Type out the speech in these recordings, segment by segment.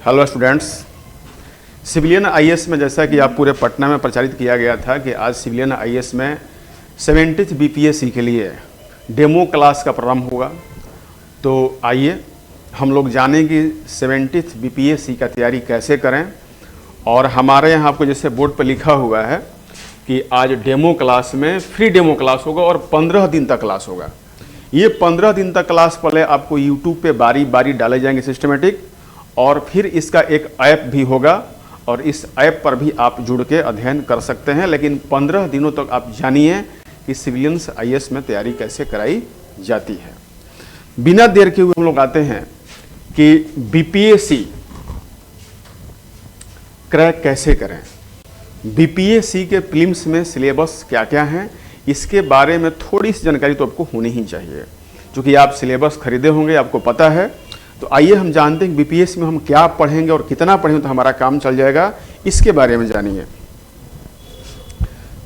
Hello students, civilian IAS में जैसा कि आप पूरे पटना में प्रचारित किया गया था कि आज सिविलियन आईएएस में 70th बीपीएससी के लिए डेमो क्लास का प्रारंभ होगा। तो आइए हम लोग जानें कि 70th बीपीएससी का तैयारी कैसे करें। और हमारे यहाँ आपको जैसे बोर्ड पर लिखा हुआ है कि आज डेमो क्लास में फ्री डेमो क्लास होगा और 15 दिन तक क्लास होगा। ये 15 दिन तक क्लास पहले आपको यूट्यूब पे बारी बारी डाले जाएंगे सिस्टमेटिक, और फिर इसका एक ऐप भी होगा और इस ऐप पर भी आप जुड़ के अध्ययन कर सकते हैं। लेकिन 15 दिनों तक आप जानिए कि सिविलियंस आईएएस में तैयारी कैसे कराई जाती है। बिना देर के हुए हम लोग आते हैं कि बीपीएससी क्रैक कैसे करें। बीपीएससी के प्रीलिम्स में सिलेबस क्या क्या हैं, इसके बारे में थोड़ी सी जानकारी तो आपको होनी ही चाहिए, क्योंकि आप सिलेबस खरीदे होंगे, आपको पता है। तो आइए हम जानते हैं कि बीपीएससी में हम क्या पढ़ेंगे और कितना पढ़ेंगे तो हमारा काम चल जाएगा, इसके बारे में जानिए।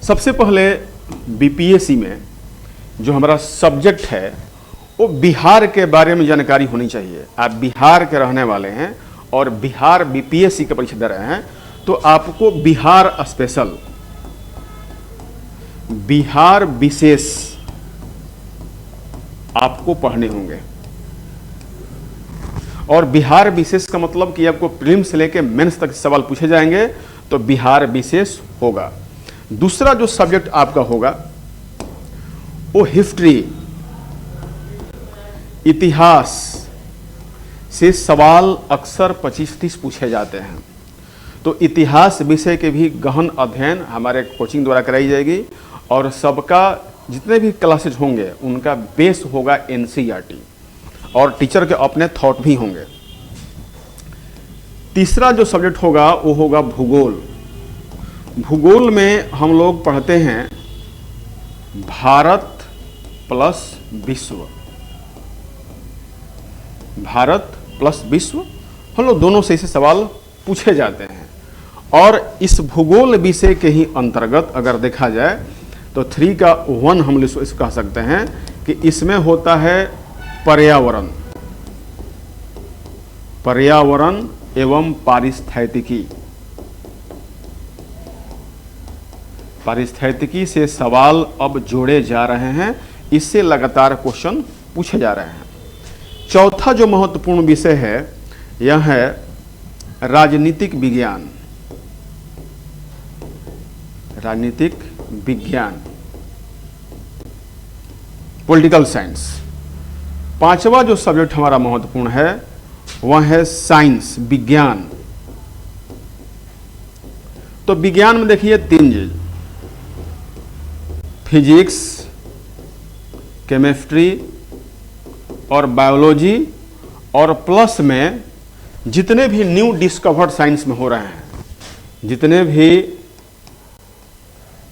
सबसे पहले बीपीएससी में जो हमारा सब्जेक्ट है वो बिहार के बारे में जानकारी होनी चाहिए। आप बिहार के रहने वाले हैं और बिहार बीपीएससी की परीक्षा दे रहे हैं तो आपको बिहार स्पेशल, बिहार विशेष आपको पढ़ने होंगे। और बिहार विशेष का मतलब कि आपको प्रीलिम्स से लेके मेंस तक सवाल पूछे जाएंगे, तो बिहार विशेष होगा। दूसरा जो सब्जेक्ट आपका होगा वो हिस्ट्री, इतिहास से सवाल अक्सर 25-30 पूछे जाते हैं। तो इतिहास विषय के भी गहन अध्ययन हमारे कोचिंग द्वारा कराई जाएगी और सबका जितने भी क्लासेज होंगे उनका बेस होगा एनसीईआरटी और टीचर के अपने थॉट भी होंगे। तीसरा जो सब्जेक्ट होगा वो होगा भूगोल। भूगोल में हम लोग पढ़ते हैं भारत प्लस विश्व। भारत प्लस विश्व हम लोग दोनों से इसे सवाल पूछे जाते हैं। और इस भूगोल विषय के ही अंतर्गत अगर देखा जाए तो 3 का 1 हम इसको कह सकते हैं कि इसमें होता है पर्यावरण, पर्यावरण एवं पारिस्थितिकी। पारिस्थितिकी से सवाल अब जोड़े जा रहे हैं, इससे लगातार क्वेश्चन पूछे जा रहे हैं। चौथा जो महत्वपूर्ण विषय है यह है राजनीतिक विज्ञान। राजनीतिक विज्ञान, पॉलिटिकल साइंस। पांचवा जो सब्जेक्ट हमारा महत्वपूर्ण है वह है साइंस, विज्ञान। तो विज्ञान में देखिए 3 चीज, फिजिक्स, केमिस्ट्री और बायोलॉजी, और प्लस में जितने भी न्यू डिस्कवर्ड साइंस में हो रहे हैं, जितने भी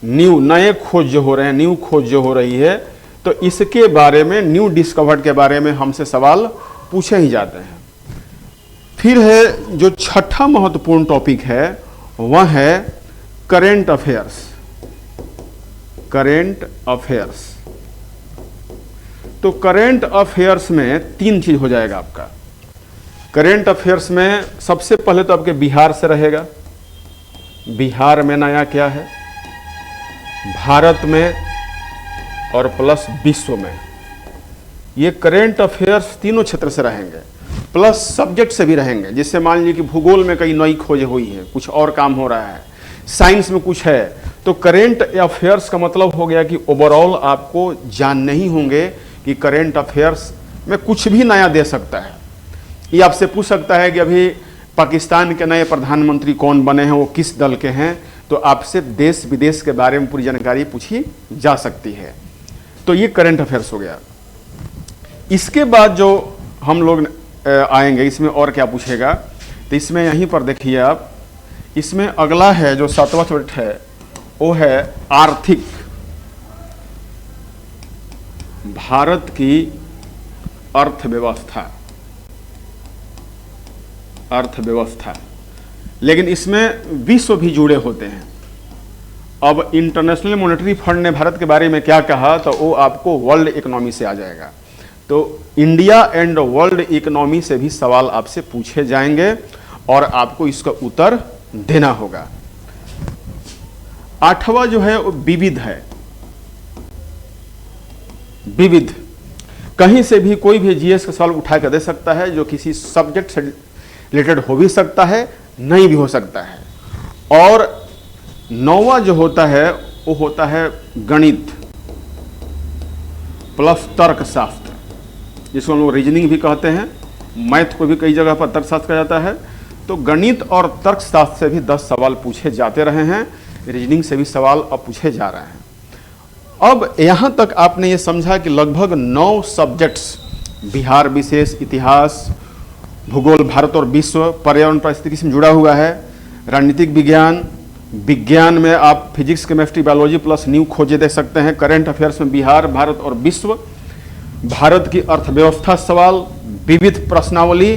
नए खोज जो हो रहे हैं, न्यू खोज जो हो रही है, तो इसके बारे में, न्यू डिस्कवर्ड के बारे में हमसे सवाल पूछे ही जाते हैं। फिर है जो छठा महत्वपूर्ण टॉपिक है वह है करेंट अफेयर्स। करेंट अफेयर्स, तो करेंट अफेयर्स में 3 चीज हो जाएगा आपका। करेंट अफेयर्स में सबसे पहले तो आपके बिहार से रहेगा, बिहार में नया क्या है, भारत में और प्लस विश्व में। ये करेंट अफेयर्स तीनों क्षेत्र से रहेंगे, प्लस सब्जेक्ट से भी रहेंगे। जिससे मान लीजिए कि भूगोल में कई नई खोजें हुई हैं, कुछ और काम हो रहा है, साइंस में कुछ है, तो करेंट अफेयर्स का मतलब हो गया कि ओवरऑल आपको जानने ही होंगे कि करेंट अफेयर्स में कुछ भी नया दे सकता है। ये आपसे पूछ सकता है कि अभी पाकिस्तान के नए प्रधानमंत्री कौन बने हैं, वो किस दल के हैं, तो आपसे देश विदेश के बारे में पूरी जानकारी पूछी जा सकती है। तो ये करंट अफेयर्स हो गया। इसके बाद जो हम लोग आएंगे, इसमें और क्या पूछेगा, तो इसमें यहीं पर देखिए आप, इसमें अगला है जो 7वां सब्जेक्ट है वो है आर्थिक। भारत की अर्थव्यवस्था, अर्थव्यवस्था, लेकिन इसमें विश्व भी जुड़े होते हैं। अब इंटरनेशनल मॉनेटरी फंड ने भारत के बारे में क्या कहा, तो वो आपको वर्ल्ड इकोनॉमी से आ जाएगा। तो इंडिया एंड वर्ल्ड इकोनॉमी से भी सवाल आपसे पूछे जाएंगे और आपको इसका उत्तर देना होगा। 8वां जो है वो विविध है। विविध कहीं से भी कोई भी जीएस का सवाल उठा कर दे सकता है, जो किसी सब्जेक्ट से रिलेटेड हो भी सकता है, नहीं भी हो सकता है। और 9वां जो होता है वो होता है गणित प्लस तर्कशास्त्र, जिसको हम लोग रीजनिंग भी कहते हैं, मैथ को भी कई जगह पर तर्कशास्त्र कहा जाता है। तो गणित और तर्कशास्त्र से भी 10 सवाल पूछे जाते रहे हैं, रीजनिंग से भी सवाल अब पूछे जा रहे हैं। अब यहाँ तक आपने ये समझा कि लगभग 9 सब्जेक्ट्स, बिहार विशेष, इतिहास, भूगोल, भारत और विश्व, पर्यावरण परिस्थिति से जुड़ा हुआ है, राजनीतिक विज्ञान, विज्ञान में आप physics, chemistry, biology plus new खोजे दे सकते हैं, करंट अफेयर्स में बिहार, भारत और विश्व, भारत की अर्थव्यवस्था सवाल, विविध प्रश्नावली,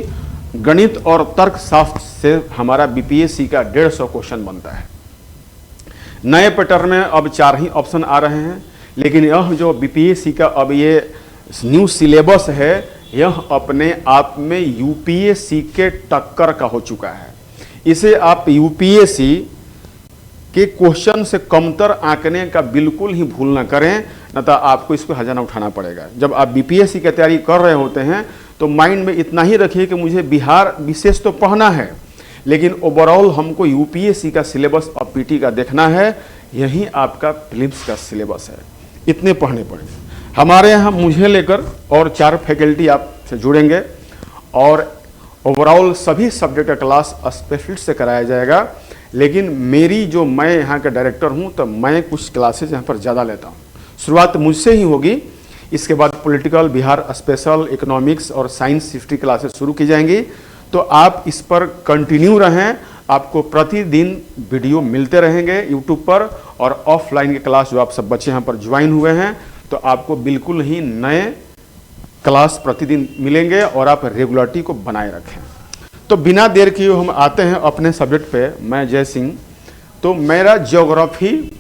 गणित और तर्कशास्त्र से हमारा बीपीएससी का 150 क्वेश्चन बनता है। नए पैटर्न में अब 4 ही ऑप्शन आ रहे हैं, लेकिन यह जो बीपीएससी का अब ये न्यू सिलेबस है, यह अपने आप में यूपीएससी के टक्कर का हो चुका है। इसे आप यूपीएससी के क्वेश्चन से कमतर आंकने का बिल्कुल ही भूल ना करें, न तो आपको इसको हजाना उठाना पड़ेगा। जब आप बीपीएससी की तैयारी कर रहे होते हैं तो माइंड में इतना ही रखिए कि मुझे बिहार विशेष तो पढ़ना है, लेकिन ओवरऑल हमको यूपीएससी का सिलेबस और पीटी का देखना है, यही आपका प्रीलिम्स का सिलेबस है। इतने पढ़ने पड़ेंगे। हमारे यहाँ मुझे लेकर और 4 फैकल्टी आपसे जुड़ेंगे और ओवरऑल सभी सब्जेक्ट का क्लास स्पेशलिस्ट से कराया जाएगा। लेकिन मेरी जो मैं यहाँ का डायरेक्टर हूँ, तो मैं कुछ क्लासेज यहाँ पर ज़्यादा लेता हूँ। शुरुआत मुझसे ही होगी, इसके बाद पॉलिटिकल, बिहार स्पेशल, इकोनॉमिक्स और साइंस हिस्ट्री क्लासेस शुरू की जाएंगी। तो आप इस पर कंटिन्यू रहें, आपको प्रतिदिन वीडियो मिलते रहेंगे यूट्यूब पर, और ऑफलाइन के क्लास जो आप सब बच्चे यहाँ पर ज्वाइन हुए हैं, तो आपको बिल्कुल ही नए क्लास प्रतिदिन मिलेंगे और आप रेगुलरिटी को बनाए रखें। तो बिना देर किए हम आते हैं अपने सब्जेक्ट पे। मैं जय सिंह। तो मेरा ज्योग्राफी,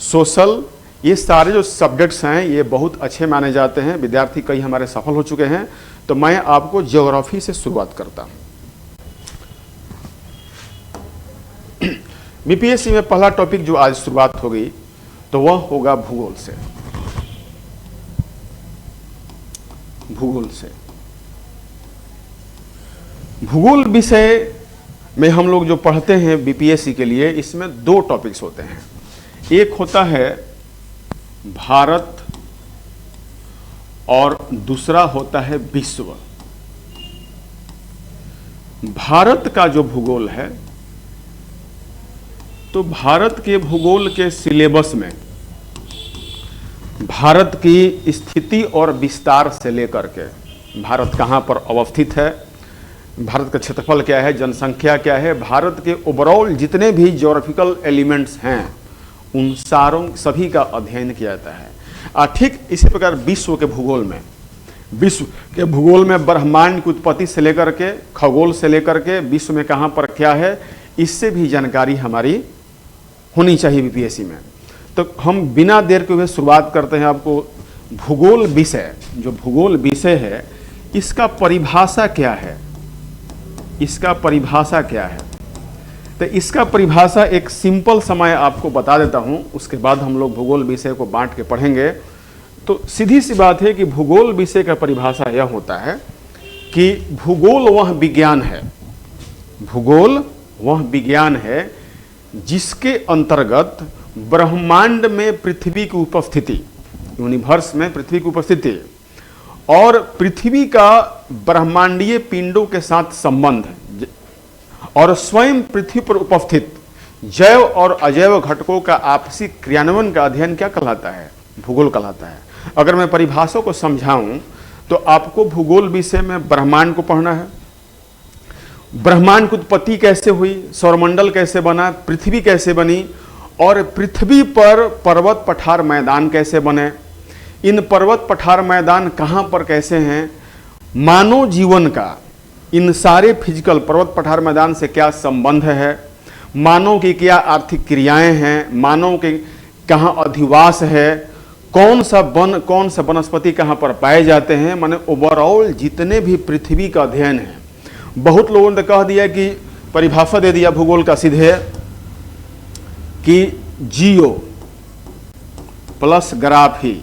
सोशल, ये सारे जो सब्जेक्ट्स हैं ये बहुत अच्छे माने जाते हैं, विद्यार्थी कई हमारे सफल हो चुके हैं। तो मैं आपको ज्योग्राफी से शुरुआत करता हूँ। बीपीएससी में पहला टॉपिक जो आज शुरुआत होगी तो वह होगा भूगोल से। भूगोल से भूगोल विषय में हम लोग जो पढ़ते हैं बीपीएससी के लिए, इसमें 2 टॉपिक्स होते हैं। एक होता है भारत और दूसरा होता है विश्व। भारत का जो भूगोल है, तो भारत के भूगोल के सिलेबस में भारत की स्थिति और विस्तार से लेकर के भारत कहाँ पर अवस्थित है, भारत का क्षेत्रफल क्या है, जनसंख्या क्या है, भारत के ओवरऑल जितने भी ज्योग्राफिकल एलिमेंट्स हैं उन सारों सभी का अध्ययन किया जाता है। ठीक इसी प्रकार विश्व के भूगोल में ब्रह्मांड की उत्पत्ति से लेकर के, खगोल से लेकर के, विश्व में कहाँ पर क्या है, इससे भी जानकारी हमारी होनी चाहिए बीपीएससी में। तो हम बिना देर के हुए शुरुआत करते हैं। आपको भूगोल विषय, जो भूगोल विषय है, इसका परिभाषा क्या है, इसका परिभाषा क्या है। तो इसका परिभाषा एक सिंपल समय आपको बता देता हूं, उसके बाद हम लोग भूगोल विषय को बांट के पढ़ेंगे। तो सीधी सी बात है कि भूगोल विषय का परिभाषा यह होता है कि भूगोल वह विज्ञान है, भूगोल वह विज्ञान है जिसके अंतर्गत ब्रह्मांड में पृथ्वी की उपस्थिति, यूनिवर्स में पृथ्वी की उपस्थिति और पृथ्वी का ब्रह्मांडीय पिंडों के साथ संबंध और स्वयं पृथ्वी पर उपस्थित जैव और अजैव घटकों का आपसी क्रियान्वयन का अध्ययन क्या कहलाता है, भूगोल कहलाता है। अगर मैं परिभाषा को समझाऊं तो आपको भूगोल विषय में ब्रह्मांड को पढ़ना है, ब्रह्मांड की उत्पत्ति कैसे हुई, सौरमंडल कैसे बना, पृथ्वी कैसे बनी और पृथ्वी पर पर्वत पठार मैदान कैसे बने, इन पर्वत पठार मैदान कहाँ पर कैसे हैं, मानव जीवन का इन सारे फिजिकल पर्वत पठार मैदान से क्या संबंध है, मानव की क्या आर्थिक क्रियाएं हैं, मानव के कहाँ अधिवास है, कौन सा वनस्पति कहाँ पर पाए जाते हैं, माने ओवरऑल जितने भी पृथ्वी का अध्ययन है। बहुत लोगों ने कह दिया कि परिभाषा दे दिया भूगोल का सीधे कि जियो प्लस ग्राफी,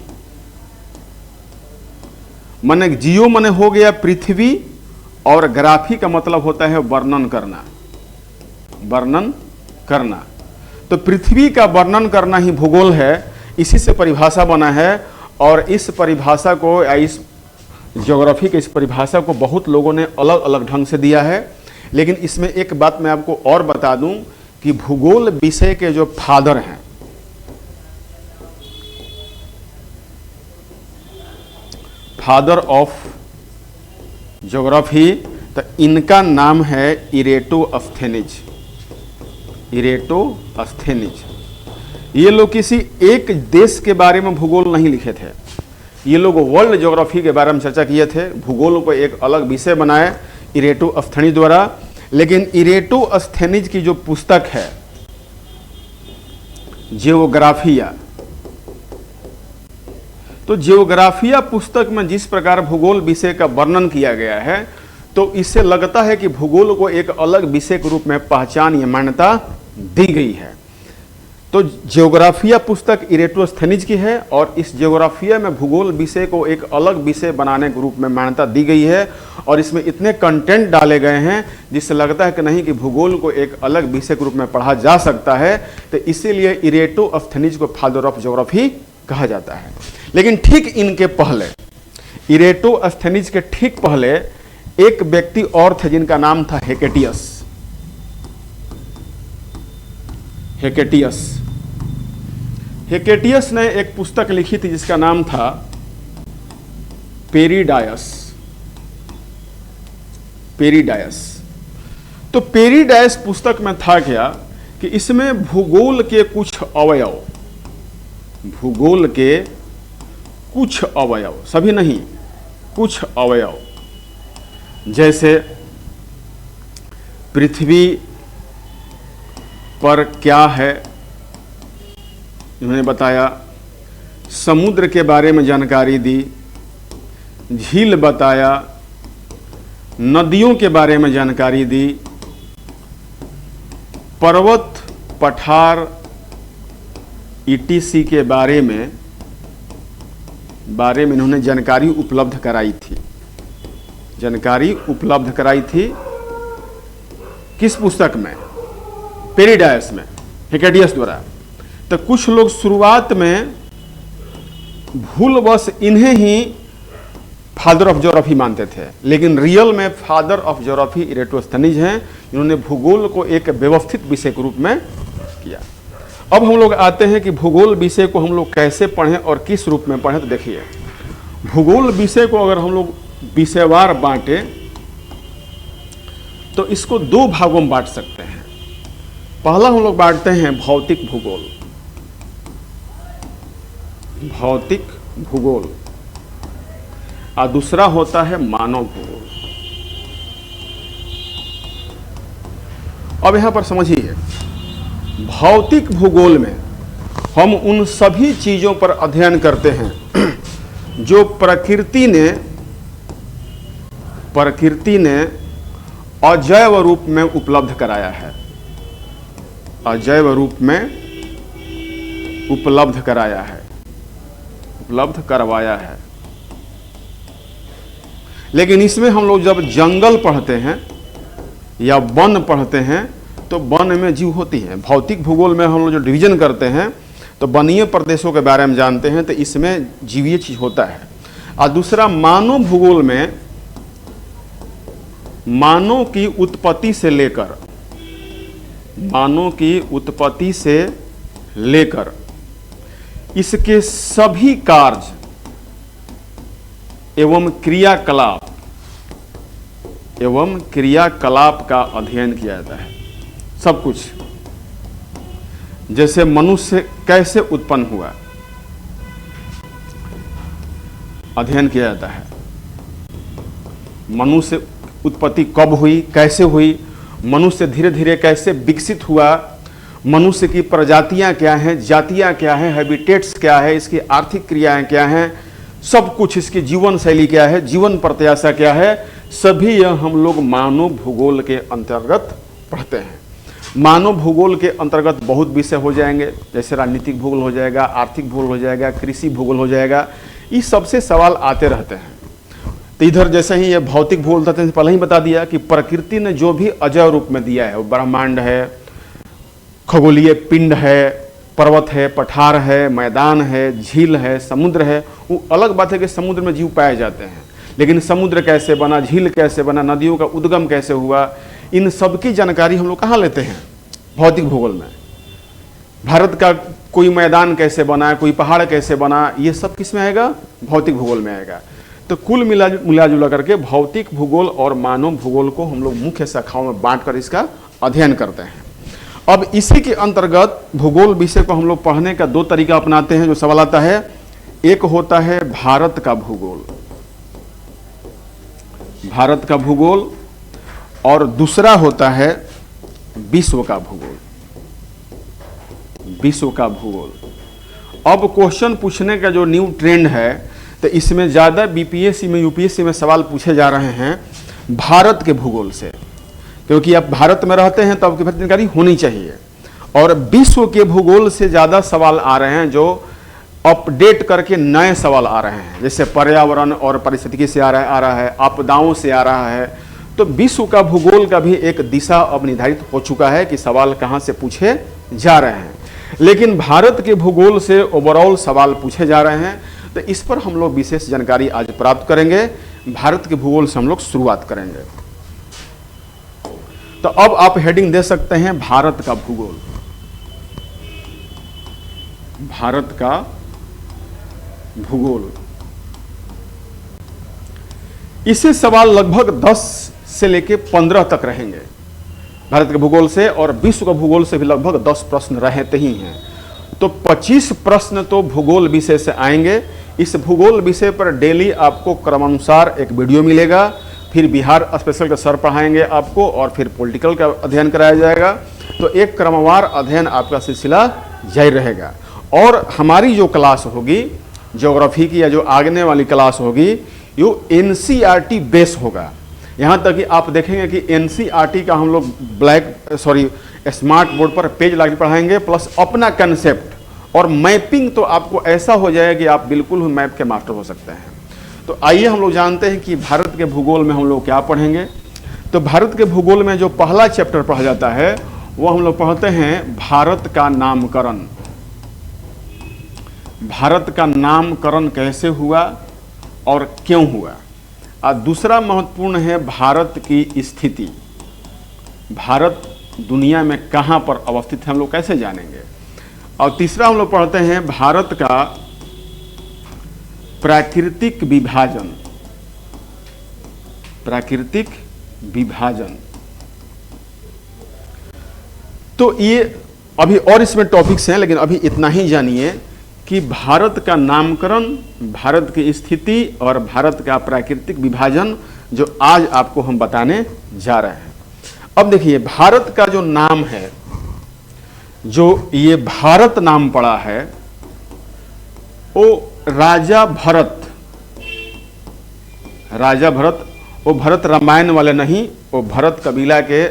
माने जियो माने हो गया पृथ्वी, और ग्राफी का मतलब होता है वर्णन करना, वर्णन करना। तो पृथ्वी का वर्णन करना ही भूगोल है, इसी से परिभाषा बना है। और इस परिभाषा को या इस ज्योग्राफी के इस परिभाषा को बहुत लोगों ने अलग अलग ढंग से दिया है। लेकिन इसमें एक बात मैं आपको और बता दूं कि भूगोल विषय के जो फादर हैं, फादर ऑफ ज्योग्राफी, तो इनका नाम है इरेटोस्थेनिज। इरेटोस्थेनिज। ये लोग किसी एक देश के बारे में भूगोल नहीं लिखे थे, ये लोग वर्ल्ड ज्योग्राफी के बारे में चर्चा किए थे। भूगोल को एक अलग विषय बनाए इरेटोस्थेनिज द्वारा। लेकिन इरेटोस्थेनिज की जो पुस्तक है जियोग्राफिया, तो जियोग्राफिया पुस्तक में जिस प्रकार भूगोल विषय का वर्णन किया गया है, तो इससे लगता है कि भूगोल को एक अलग विषय के रूप में पहचान या मान्यता दी गई है। तो जियोग्राफिया पुस्तक इरेटोस्थेनिज की है, और इस जियोग्राफिया में भूगोल विषय को एक अलग विषय बनाने के रूप में मान्यता दी गई है। और इसमें इतने कंटेंट डाले गए हैं जिससे लगता है कि नहीं, कि भूगोल को एक अलग विषय के रूप में पढ़ा जा सकता है। तो इसीलिए इरेटोस्थेनिज को फादर ऑफ ज्योग्राफी कहा जाता है। लेकिन ठीक इनके पहले, इरेटोस्थेनिज के ठीक पहले एक व्यक्ति और थे जिनका नाम था हेकेटियस। हेकेटियस ने एक पुस्तक लिखी थी जिसका नाम था पेरिडायस। तो पेरिडायस पुस्तक में था क्या कि इसमें भूगोल के कुछ अवयव, भूगोल के कुछ अवयव, सभी नहीं, कुछ अवयव, जैसे पृथ्वी पर क्या है उन्होंने बताया, समुद्र के बारे में जानकारी दी, झील बताया, नदियों के बारे में जानकारी दी, पर्वत पठार ईटीसी के बारे में इन्होंने जानकारी उपलब्ध कराई थी। जानकारी उपलब्ध कराई थी किस पुस्तक में? पेरिडायस में, हेकेटियस द्वारा। तो कुछ लोग शुरुआत में भूलवश इन्हें ही फादर ऑफ ज्योग्राफी मानते थे, लेकिन रियल में फादर ऑफ ज्योग्राफी इरेटोस्थेनिज हैं। इन्होंने भूगोल को एक व्यवस्थित विषय के रूप में किया। अब हम लोग आते हैं कि भूगोल विषय को हम लोग कैसे पढ़ें और किस रूप में पढ़ें। तो देखिए, भूगोल विषय को अगर हम लोग विषयवार बांटे तो इसको दो भागों में बांट सकते हैं। पहला हम लोग बांटते हैं भौतिक भूगोल, भौतिक भूगोल, और दूसरा होता है मानव भूगोल। अब यहां पर समझिए, भौतिक भूगोल में हम उन सभी चीजों पर अध्ययन करते हैं जो प्रकृति ने अजैव रूप में उपलब्ध कराया है, अजैव रूप में उपलब्ध कराया है, उपलब्ध करवाया है। लेकिन इसमें हम लोग जब जंगल पढ़ते हैं या वन पढ़ते हैं तो वन में जीव होती है। भौतिक भूगोल में हम लोग जो डिवीजन करते हैं तो वनीय प्रदेशों के बारे में जानते हैं, तो इसमें जीवीय चीज होता है। और दूसरा मानव भूगोल में मानव की उत्पत्ति से लेकर इसके सभी कार्य एवं क्रियाकलाप का अध्ययन किया जाता है। सब कुछ, जैसे मनुष्य कैसे उत्पन्न हुआ, अध्ययन किया जाता है। मनुष्य उत्पत्ति कब हुई, कैसे हुई, मनुष्य धीरे धीरे कैसे विकसित हुआ, मनुष्य की प्रजातियां क्या हैं, जातियां क्या हैं, हैबिटेट्स क्या है, इसकी आर्थिक क्रियाएं क्या हैं, सब कुछ, इसकी जीवन शैली क्या है, जीवन प्रत्याशा क्या है, सभी यह हम लोग मानव भूगोल के अंतर्गत पढ़ते हैं। मानव भूगोल के अंतर्गत बहुत विषय हो जाएंगे, जैसे राजनीतिक भूगोल हो जाएगा, आर्थिक भूगोल हो जाएगा, कृषि भूगोल हो जाएगा। इस सबसे सवाल आते रहते हैं। तो इधर जैसे ही ये भौतिक भूगोल था, पहले ही बता दिया कि प्रकृति ने जो भी अजैव रूप में दिया है, वो ब्रह्मांड है, खगोलीय पिंड है, पर्वत है, पठार है, मैदान है, झील है, समुद्र है। वो अलग बात है कि समुद्र में जीव पाए जाते हैं, लेकिन समुद्र कैसे बना, झील कैसे बना, नदियों का उद्गम कैसे हुआ, इन सब की जानकारी हम लोग कहाँ लेते हैं? भौतिक भूगोल में। भारत का कोई मैदान कैसे बना, कोई पहाड़ कैसे बना, ये सब किस में आएगा? भौतिक भूगोल में आएगा। तो कुल मिला जुला करके भौतिक भूगोल और मानव भूगोल को हम लोग मुख्य शाखाओं में बांटकर इसका अध्ययन करते हैं। अब इसी के अंतर्गत भूगोल विषय को हम लोग पढ़ने का दो तरीका अपनाते हैं। जो सवाल आता है, एक होता है भारत का भूगोल, भारत का भूगोल, और दूसरा होता है विश्व का भूगोल, विश्व का भूगोल। अब क्वेश्चन पूछने का जो न्यू ट्रेंड है, तो इसमें ज़्यादा बीपीएससी में, यूपीएससी में सवाल पूछे जा रहे हैं भारत के भूगोल से, क्योंकि आप भारत में रहते हैं तो आपकी जानकारी होनी चाहिए। और विश्व के भूगोल से ज़्यादा सवाल आ रहे हैं, जो अपडेट करके नए सवाल आ रहे हैं, जैसे पर्यावरण और पारिस्थितिकी से आ रहा है, आपदाओं से आ रहा है। तो विश्व का भूगोल का भी एक दिशा अब निर्धारित हो चुका है कि सवाल कहाँ से पूछे जा रहे हैं। लेकिन भारत के भूगोल से ओवरऑल सवाल पूछे जा रहे हैं, तो इस पर हम लोग विशेष जानकारी आज प्राप्त करेंगे। भारत के भूगोल से हम लोग शुरुआत करेंगे। तो अब आप हेडिंग दे सकते हैं, भारत का भूगोल, भारत का भूगोल। इससे सवाल लगभग 10 से लेके 15 तक रहेंगे भारत के भूगोल से, और विश्व का भूगोल से भी लगभग 10 प्रश्न रहते ही हैं। तो 25 प्रश्न तो भूगोल विषय से आएंगे। इस भूगोल विषय पर डेली आपको क्रमानुसार एक वीडियो मिलेगा, फिर बिहार स्पेशल के सर पढ़ाएंगे आपको, और फिर पॉलिटिकल का अध्ययन कराया जाएगा। तो एक क्रमवार अध्ययन आपका सिलसिला जारी रहेगा। और हमारी जो क्लास होगी ज्योग्राफी की, या जो आगने वाली क्लास होगी, यो एनसीईआरटी बेस होगा। यहाँ तक कि आप देखेंगे कि एनसीईआरटी का हम लोग स्मार्ट बोर्ड पर पेज लाके पढ़ाएंगे, प्लस अपना कंसेप्ट और मैपिंग। तो आपको ऐसा हो जाएगा कि आप बिल्कुल मैप के मास्टर हो सकते हैं। तो आइए हम लोग जानते हैं कि भारत के भूगोल में हम लोग क्या पढ़ेंगे। तो भारत के भूगोल में जो पहला चैप्टर पढ़ा जाता है, वो हम लोग पढ़ते हैं भारत का नामकरण। भारत का नामकरण कैसे हुआ और क्यों हुआ। और दूसरा महत्वपूर्ण है भारत की स्थिति, भारत दुनिया में कहाँ पर अवस्थित है, हम लोग कैसे जानेंगे। और तीसरा हम लोग पढ़ते हैं भारत का प्राकृतिक विभाजन, प्राकृतिक विभाजन। तो ये अभी और इसमें टॉपिक्स हैं, लेकिन अभी इतना ही जानिए कि भारत का नामकरण, भारत की स्थिति और भारत का प्राकृतिक विभाजन जो आज आपको हम बताने जा रहे हैं। अब देखिए, भारत का जो नाम है, जो ये भारत नाम पड़ा है, वो राजा भरत, राजा भरत, वो भरत रामायण वाले नहीं, वो भरत कबीला के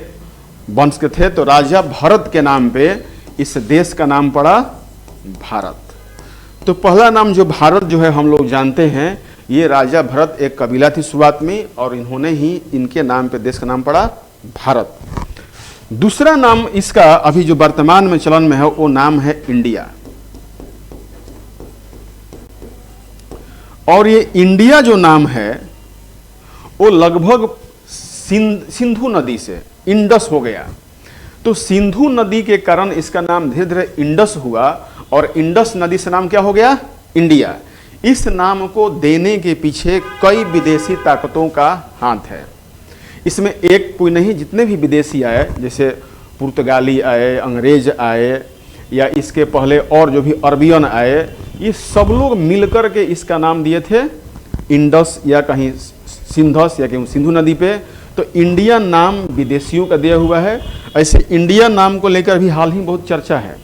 वंश के थे। तो राजा भरत के नाम पे इस देश का नाम पड़ा भारत। तो पहला नाम जो भारत जो है हम लोग जानते हैं, ये राजा भरत एक कबीला थी शुरुआत में, और इन्होंने ही इनके नाम पे देश का नाम पड़ा भारत। दूसरा नाम इसका अभी जो वर्तमान में चलन में है, वो नाम है इंडिया। और ये इंडिया जो नाम है, वो लगभग सिंधु नदी से इंडस हो गया। तो सिंधु नदी के कारण इसका नाम धीरे धीरे इंडस हुआ, और इंडस नदी से नाम क्या हो गया? इंडिया। इस नाम को देने के पीछे कई विदेशी ताकतों का हाथ है। इसमें एक कोई नहीं, जितने भी विदेशी आए, जैसे पुर्तगाली आए, अंग्रेज आए, या इसके पहले और जो भी अरबियन आए, ये सब लोग मिलकर के इसका नाम दिए थे इंडस, या कहीं सिंधस, या कहीं सिंधु नदी पे। तो इंडिया नाम विदेशियों का दिया हुआ है। ऐसे इंडिया नाम को लेकर भी हाल ही बहुत चर्चा है।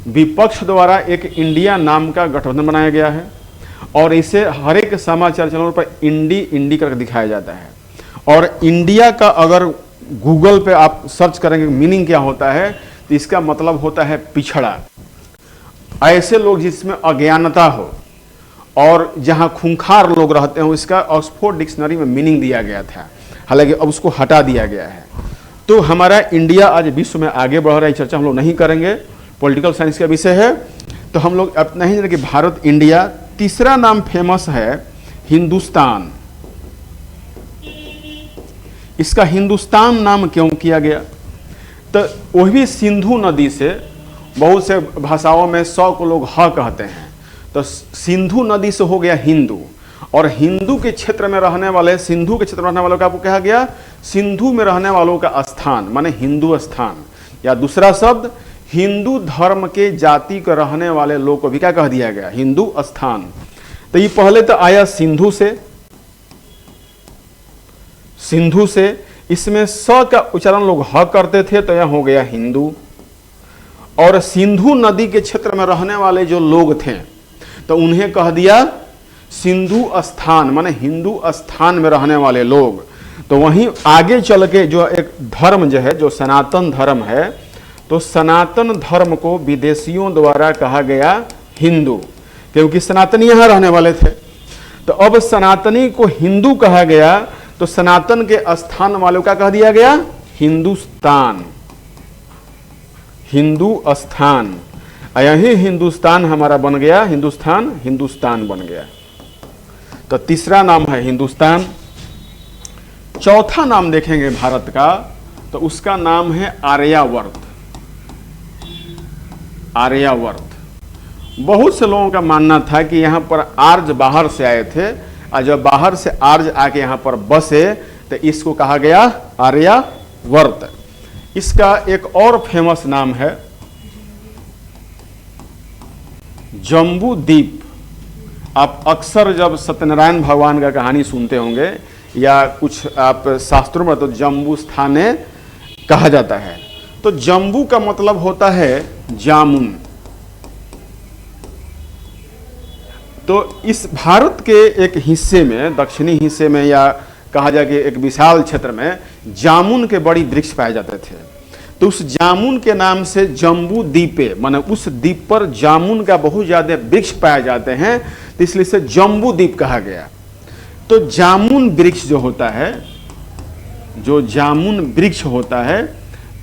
विपक्ष द्वारा एक इंडिया नाम का गठबंधन बनाया गया है, और इसे हर एक समाचार चैनलों पर इंडी करके दिखाया जाता है। और इंडिया का अगर गूगल पे आप सर्च करेंगे मीनिंग क्या होता है, तो इसका मतलब होता है पिछड़ा। ऐसे लोग जिसमें अज्ञानता हो और जहां खूंखार लोग रहते हो, इसका ऑक्सफोर्ड डिक्शनरी में मीनिंग दिया गया था, हालांकि अब उसको हटा दिया गया है। तो हमारा इंडिया आज विश्व में आगे बढ़ रहा है, चर्चा हम लोग नहीं करेंगे, पॉलिटिकल साइंस का विषय है। तो हम लोग अब नहीं जाने कि भारत, इंडिया। तीसरा नाम फेमस है हिंदुस्तान। इसका हिंदुस्तान नाम क्यों किया गया, तो वह भी सिंधु नदी से, बहुत से भाषाओं में 100 को लोग ह कहते हैं, तो सिंधु नदी से हो गया हिंदू। और हिंदू के क्षेत्र में रहने वाले, सिंधु के क्षेत्र में रहने वालों का आपको कहा गया सिंधु में रहने वालों का स्थान, माने हिंदू स्थान, या दूसरा शब्द हिंदू धर्म के जाति के रहने वाले लोग को भी क्या कह दिया गया, हिंदू स्थान। तो ये पहले तो आया सिंधु से, सिंधु से, इसमें स का उच्चारण लोग ह करते थे, तो यह हो गया हिंदू। और सिंधु नदी के क्षेत्र में रहने वाले जो लोग थे, तो उन्हें कह दिया सिंधु स्थान, माने हिंदू स्थान में रहने वाले लोग। तो वहीं आगे चल के जो एक धर्म जो है, जो सनातन धर्म है, तो सनातन धर्म को विदेशियों द्वारा कहा गया हिंदू, क्योंकि सनातनी यहाँ रहने वाले थे। तो अब सनातनी को हिंदू कहा गया, तो सनातन के स्थान वालों का कह दिया गया हिंदुस्तान, हिंदू स्थान। यही हिंदुस्तान हमारा बन गया, हिंदुस्तान, हिंदुस्तान बन गया। तो तीसरा नाम है हिंदुस्तान। चौथा नाम देखेंगे भारत का, तो उसका नाम है आर्यावर्त। आर्यावर्त। बहुत से लोगों का मानना था कि यहाँ पर आर्य बाहर से आए थे, और जब बाहर से आर्य आके यहाँ पर बसे, तो इसको कहा गया आर्यावर्त। इसका एक और फेमस नाम है जम्बू द्वीप। आप अक्सर जब सत्यनारायण भगवान का कहानी सुनते होंगे या कुछ आप शास्त्रों में, तो जम्बू स्थाने कहा जाता है। तो जम्बू का मतलब होता है जामुन। तो इस भारत के एक हिस्से में, दक्षिणी हिस्से में, या कहा जाए कि एक विशाल क्षेत्र में जामुन के बड़ी वृक्ष पाए जाते थे। तो उस जामुन के नाम से जम्बू द्वीपे, माने उस द्वीप पर जामुन का बहुत ज्यादा वृक्ष पाए जाते हैं, तो इसलिए से जम्बू द्वीप कहा गया। तो जामुन वृक्ष जो होता है, जो जामुन वृक्ष होता है,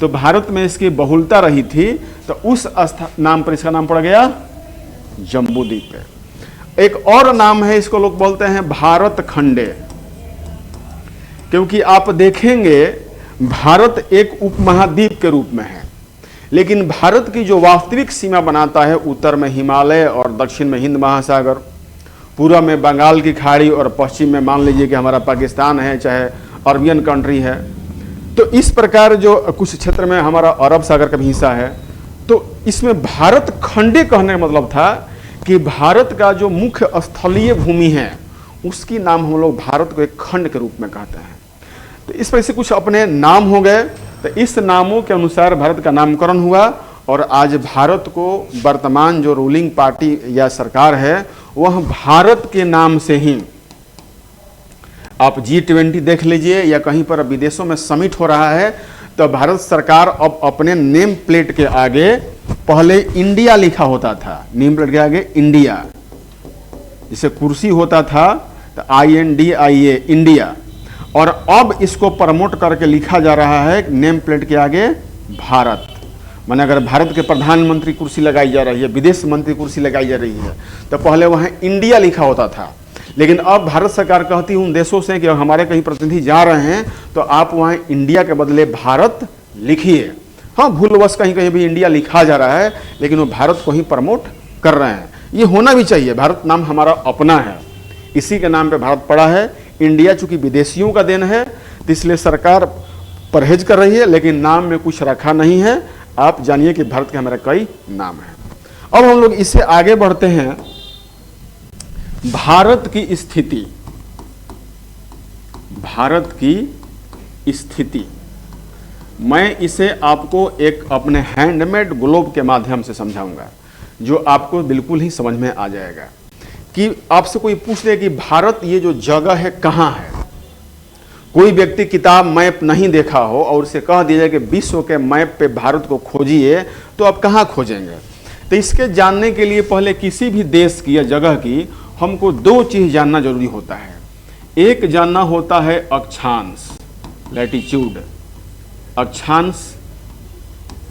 तो भारत में इसकी बहुलता रही थी, तो उस नाम पर इसका नाम पड़ गया जम्बू द्वीप। एक और नाम है, इसको लोग बोलते हैं भारत खंडे, क्योंकि आप देखेंगे भारत एक उपमहाद्वीप के रूप में है, लेकिन भारत की जो वास्तविक सीमा बनाता है, उत्तर में हिमालय और दक्षिण में हिंद महासागर, पूर्व में बंगाल की खाड़ी और पश्चिम में मान लीजिए कि हमारा पाकिस्तान है, चाहे अरबियन कंट्री है। तो इस प्रकार जो कुछ क्षेत्र में हमारा अरब सागर का भी हिस्सा है, तो इसमें भारत खंडे कहने का मतलब था कि भारत का जो मुख्य स्थलीय भूमि है, उसकी नाम हम लोग भारत को एक खंड के रूप में कहते हैं। तो इस तरह से कुछ अपने नाम हो गए, तो इस नामों के अनुसार भारत का नामकरण हुआ, और आज भारत को वर्तमान जो रूलिंग पार्टी या सरकार है, वह भारत के नाम से ही, आप G20 देख लीजिए या कहीं पर विदेशों में समिट हो रहा है, तो भारत सरकार अब अपने नेम प्लेट के आगे, पहले इंडिया लिखा होता था, नेम प्लेट के आगे इंडिया, जैसे कुर्सी होता था तो INDIA इंडिया, और अब इसको प्रमोट करके लिखा जा रहा है नेम प्लेट के आगे भारत। माने अगर भारत के प्रधानमंत्री कुर्सी लगाई जा रही है, विदेश मंत्री कुर्सी लगाई जा रही है, तो पहले वहाँ इंडिया लिखा होता था, लेकिन अब भारत सरकार कहती है उन देशों से कि हमारे कहीं प्रतिनिधि जा रहे हैं, तो आप वहाँ इंडिया के बदले भारत लिखिए। हाँ, भूलवश कहीं कहीं भी इंडिया लिखा जा रहा है, लेकिन वो भारत को ही प्रमोट कर रहे हैं। ये होना भी चाहिए, भारत नाम हमारा अपना है, इसी के नाम पे भारत पड़ा है। इंडिया चूंकि विदेशियों का देन है, तो इसलिए सरकार परहेज कर रही है, लेकिन नाम में कुछ रखा नहीं है। आप जानिए कि भारत के हमारे कई नाम हैं। अब हम लोग इससे आगे बढ़ते हैं, भारत की स्थिति। भारत की स्थिति मैं इसे आपको एक अपने हैंडमेड ग्लोब के माध्यम से समझाऊंगा, जो आपको बिल्कुल ही समझ में आ जाएगा। कि आपसे कोई पूछ ले कि भारत ये जो जगह है कहाँ है, कोई व्यक्ति किताब मैप नहीं देखा हो और उसे कह दिया जाए कि विश्व के मैप पे भारत को खोजिए, तो आप कहाँ खोजेंगे? तो इसके जानने के लिए पहले किसी भी देश की या जगह की हमको दो चीज जानना जरूरी होता है। एक जानना होता है अक्षांश, लैटिट्यूड, अक्षांश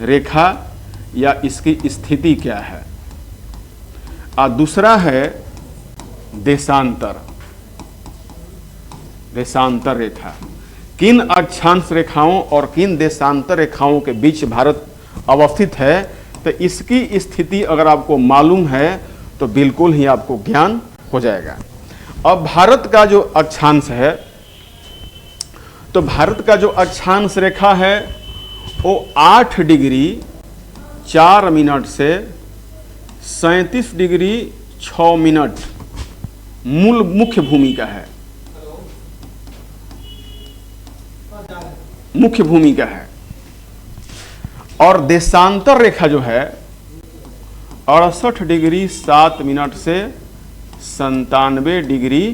रेखा या इसकी स्थिति क्या है, और दूसरा है देशांतर, देशांतर रेखा। किन अक्षांश रेखाओं और किन देशांतर रेखाओं के बीच भारत अवस्थित है, तो इसकी स्थिति अगर आपको मालूम है तो बिल्कुल ही आपको ज्ञान हो जाएगा। अब भारत का जो अक्षांश है, तो भारत का जो अक्षांश रेखा है वो 8 डिग्री 4 मिनट से 37 डिग्री 6 मिनट मुख्य भूमिका है, मुख्य भूमिका है। और देशांतर रेखा जो है 68 डिग्री 7 मिनट से 97 डिग्री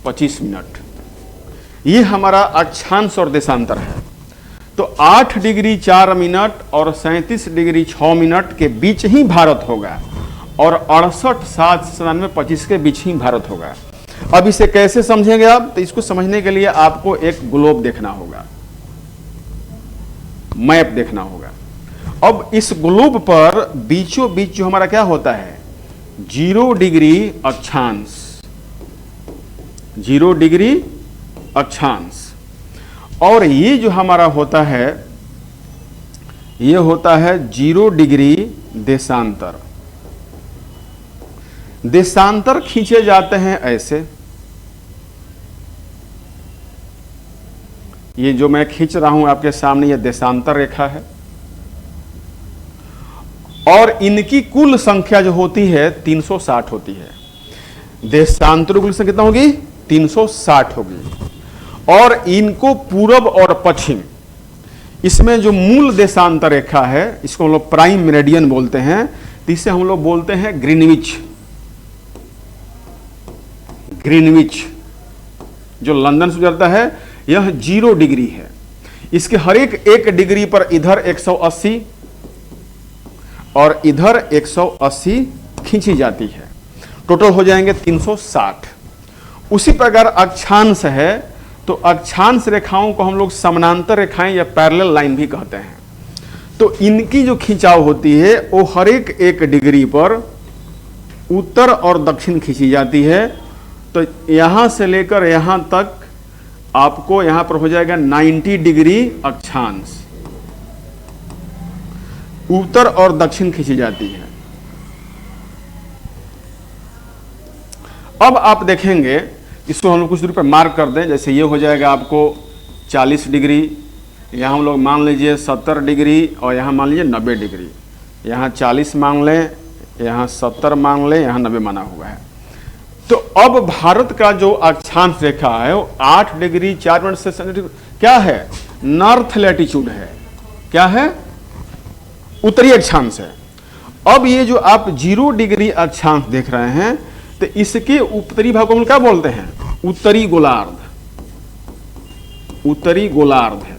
25 मिनट, ये हमारा अक्षांश और देशांतर है। तो 8 डिग्री 4 मिनट और 37 डिग्री 6 मिनट के बीच ही भारत होगा और 68 7 97 25 के बीच ही भारत होगा। अब इसे कैसे समझेंगे आप? तो इसको समझने के लिए आपको एक ग्लोब देखना होगा, मैप देखना होगा। अब इस ग्लोब पर बीचों बीच जो हमारा क्या होता है, 0 डिग्री अक्षांश, 0 डिग्री अक्षांश। और ये जो हमारा होता है, ये होता है 0 डिग्री देशांतर। देशांतर खींचे जाते हैं ऐसे, ये जो मैं खींच रहा हूं आपके सामने, ये देशांतर रेखा है। और इनकी कुल संख्या जो होती है 360 होती है। देशांतरों की संख्या कितना होगी? 360 होगी। और इनको पूरब और पश्चिम, इसमें जो मूल देशांतर रेखा है, इसको हम लोग प्राइम मेरिडियन बोलते हैं, तो इसे हम लोग बोलते हैं ग्रीनविच। ग्रीनविच जो लंदन से गुजरता है, यह 0 डिग्री है। इसके हर एक डिग्री पर इधर 180 और इधर 180 खींची जाती है, टोटल हो जाएंगे 360। उसी प्रकार अक्षांश है, तो अक्षांश रेखाओं को हम लोग समानांतर रेखाएं या पैरेलल लाइन भी कहते हैं। तो इनकी जो खिंचाव होती है वो हर एक डिग्री पर उत्तर और दक्षिण खींची जाती है। तो यहां से लेकर यहां तक आपको यहां पर हो जाएगा 90 डिग्री अक्षांश, उत्तर और दक्षिण खींची जाती है। अब आप देखेंगे, इसको हम लोग कुछ दूरी पर मार्क कर दें, जैसे ये हो जाएगा आपको 40 डिग्री, यहाँ हम लोग मान लीजिए 70 डिग्री और यहाँ मान लीजिए 90 डिग्री। यहाँ 40 मान लें, यहाँ 70 मान लें, यहाँ 90 माना हुआ है। तो अब भारत का जो अक्षांश रेखा है वो 8 डिग्री 4 मिनट से क्या है? नॉर्थ लैटिट्यूड है। क्या है? उत्तरी अक्षांश है। अब ये जो आप 0 डिग्री अक्षांश देख रहे हैं, तो इसके उत्तरी भाग को हम क्या बोलते हैं? उत्तरी गोलार्ध। उत्तरी गोलार्ध है।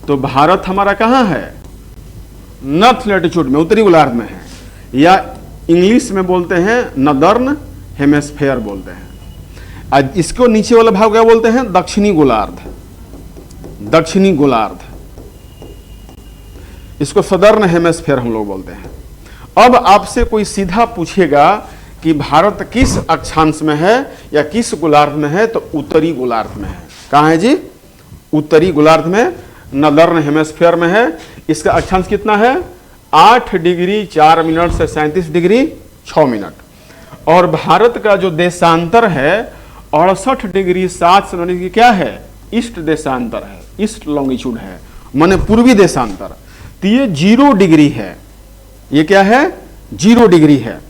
तो भारत हमारा कहां है? नॉर्थ लैटिट्यूड में, उत्तरी गोलार्ध में है, या इंग्लिश में बोलते हैं नदर्न हेमिस्फीयर बोलते हैं। आज इसको नीचे वाला भाग क्या बोलते हैं? दक्षिणी गोलार्ध। दक्षिणी गोलार्ध, इसको सदर्न हेमिस्फीयर हम लोग बोलते हैं। अब आपसे कोई सीधा पूछेगा कि भारत किस अक्षांश में है या किस गोलार्ध में है, तो उत्तरी गोलार्ध में है। कहां है जी? उत्तरी गोलार्ध में, नदर्न हेमिस्फीयर में है। इसका अक्षांश कितना है? 8 डिग्री 4 मिनट से 37 डिग्री 6 मिनट। और भारत का जो देशांतर है 68 डिग्री 7 से 9 डिग्री क्या है? ईस्ट देशांतर है, ईस्ट लॉन्गिट्यूड है, माने पूर्वी देशांतर। तो ये 0 डिग्री है। ये क्या है? 0 डिग्री है।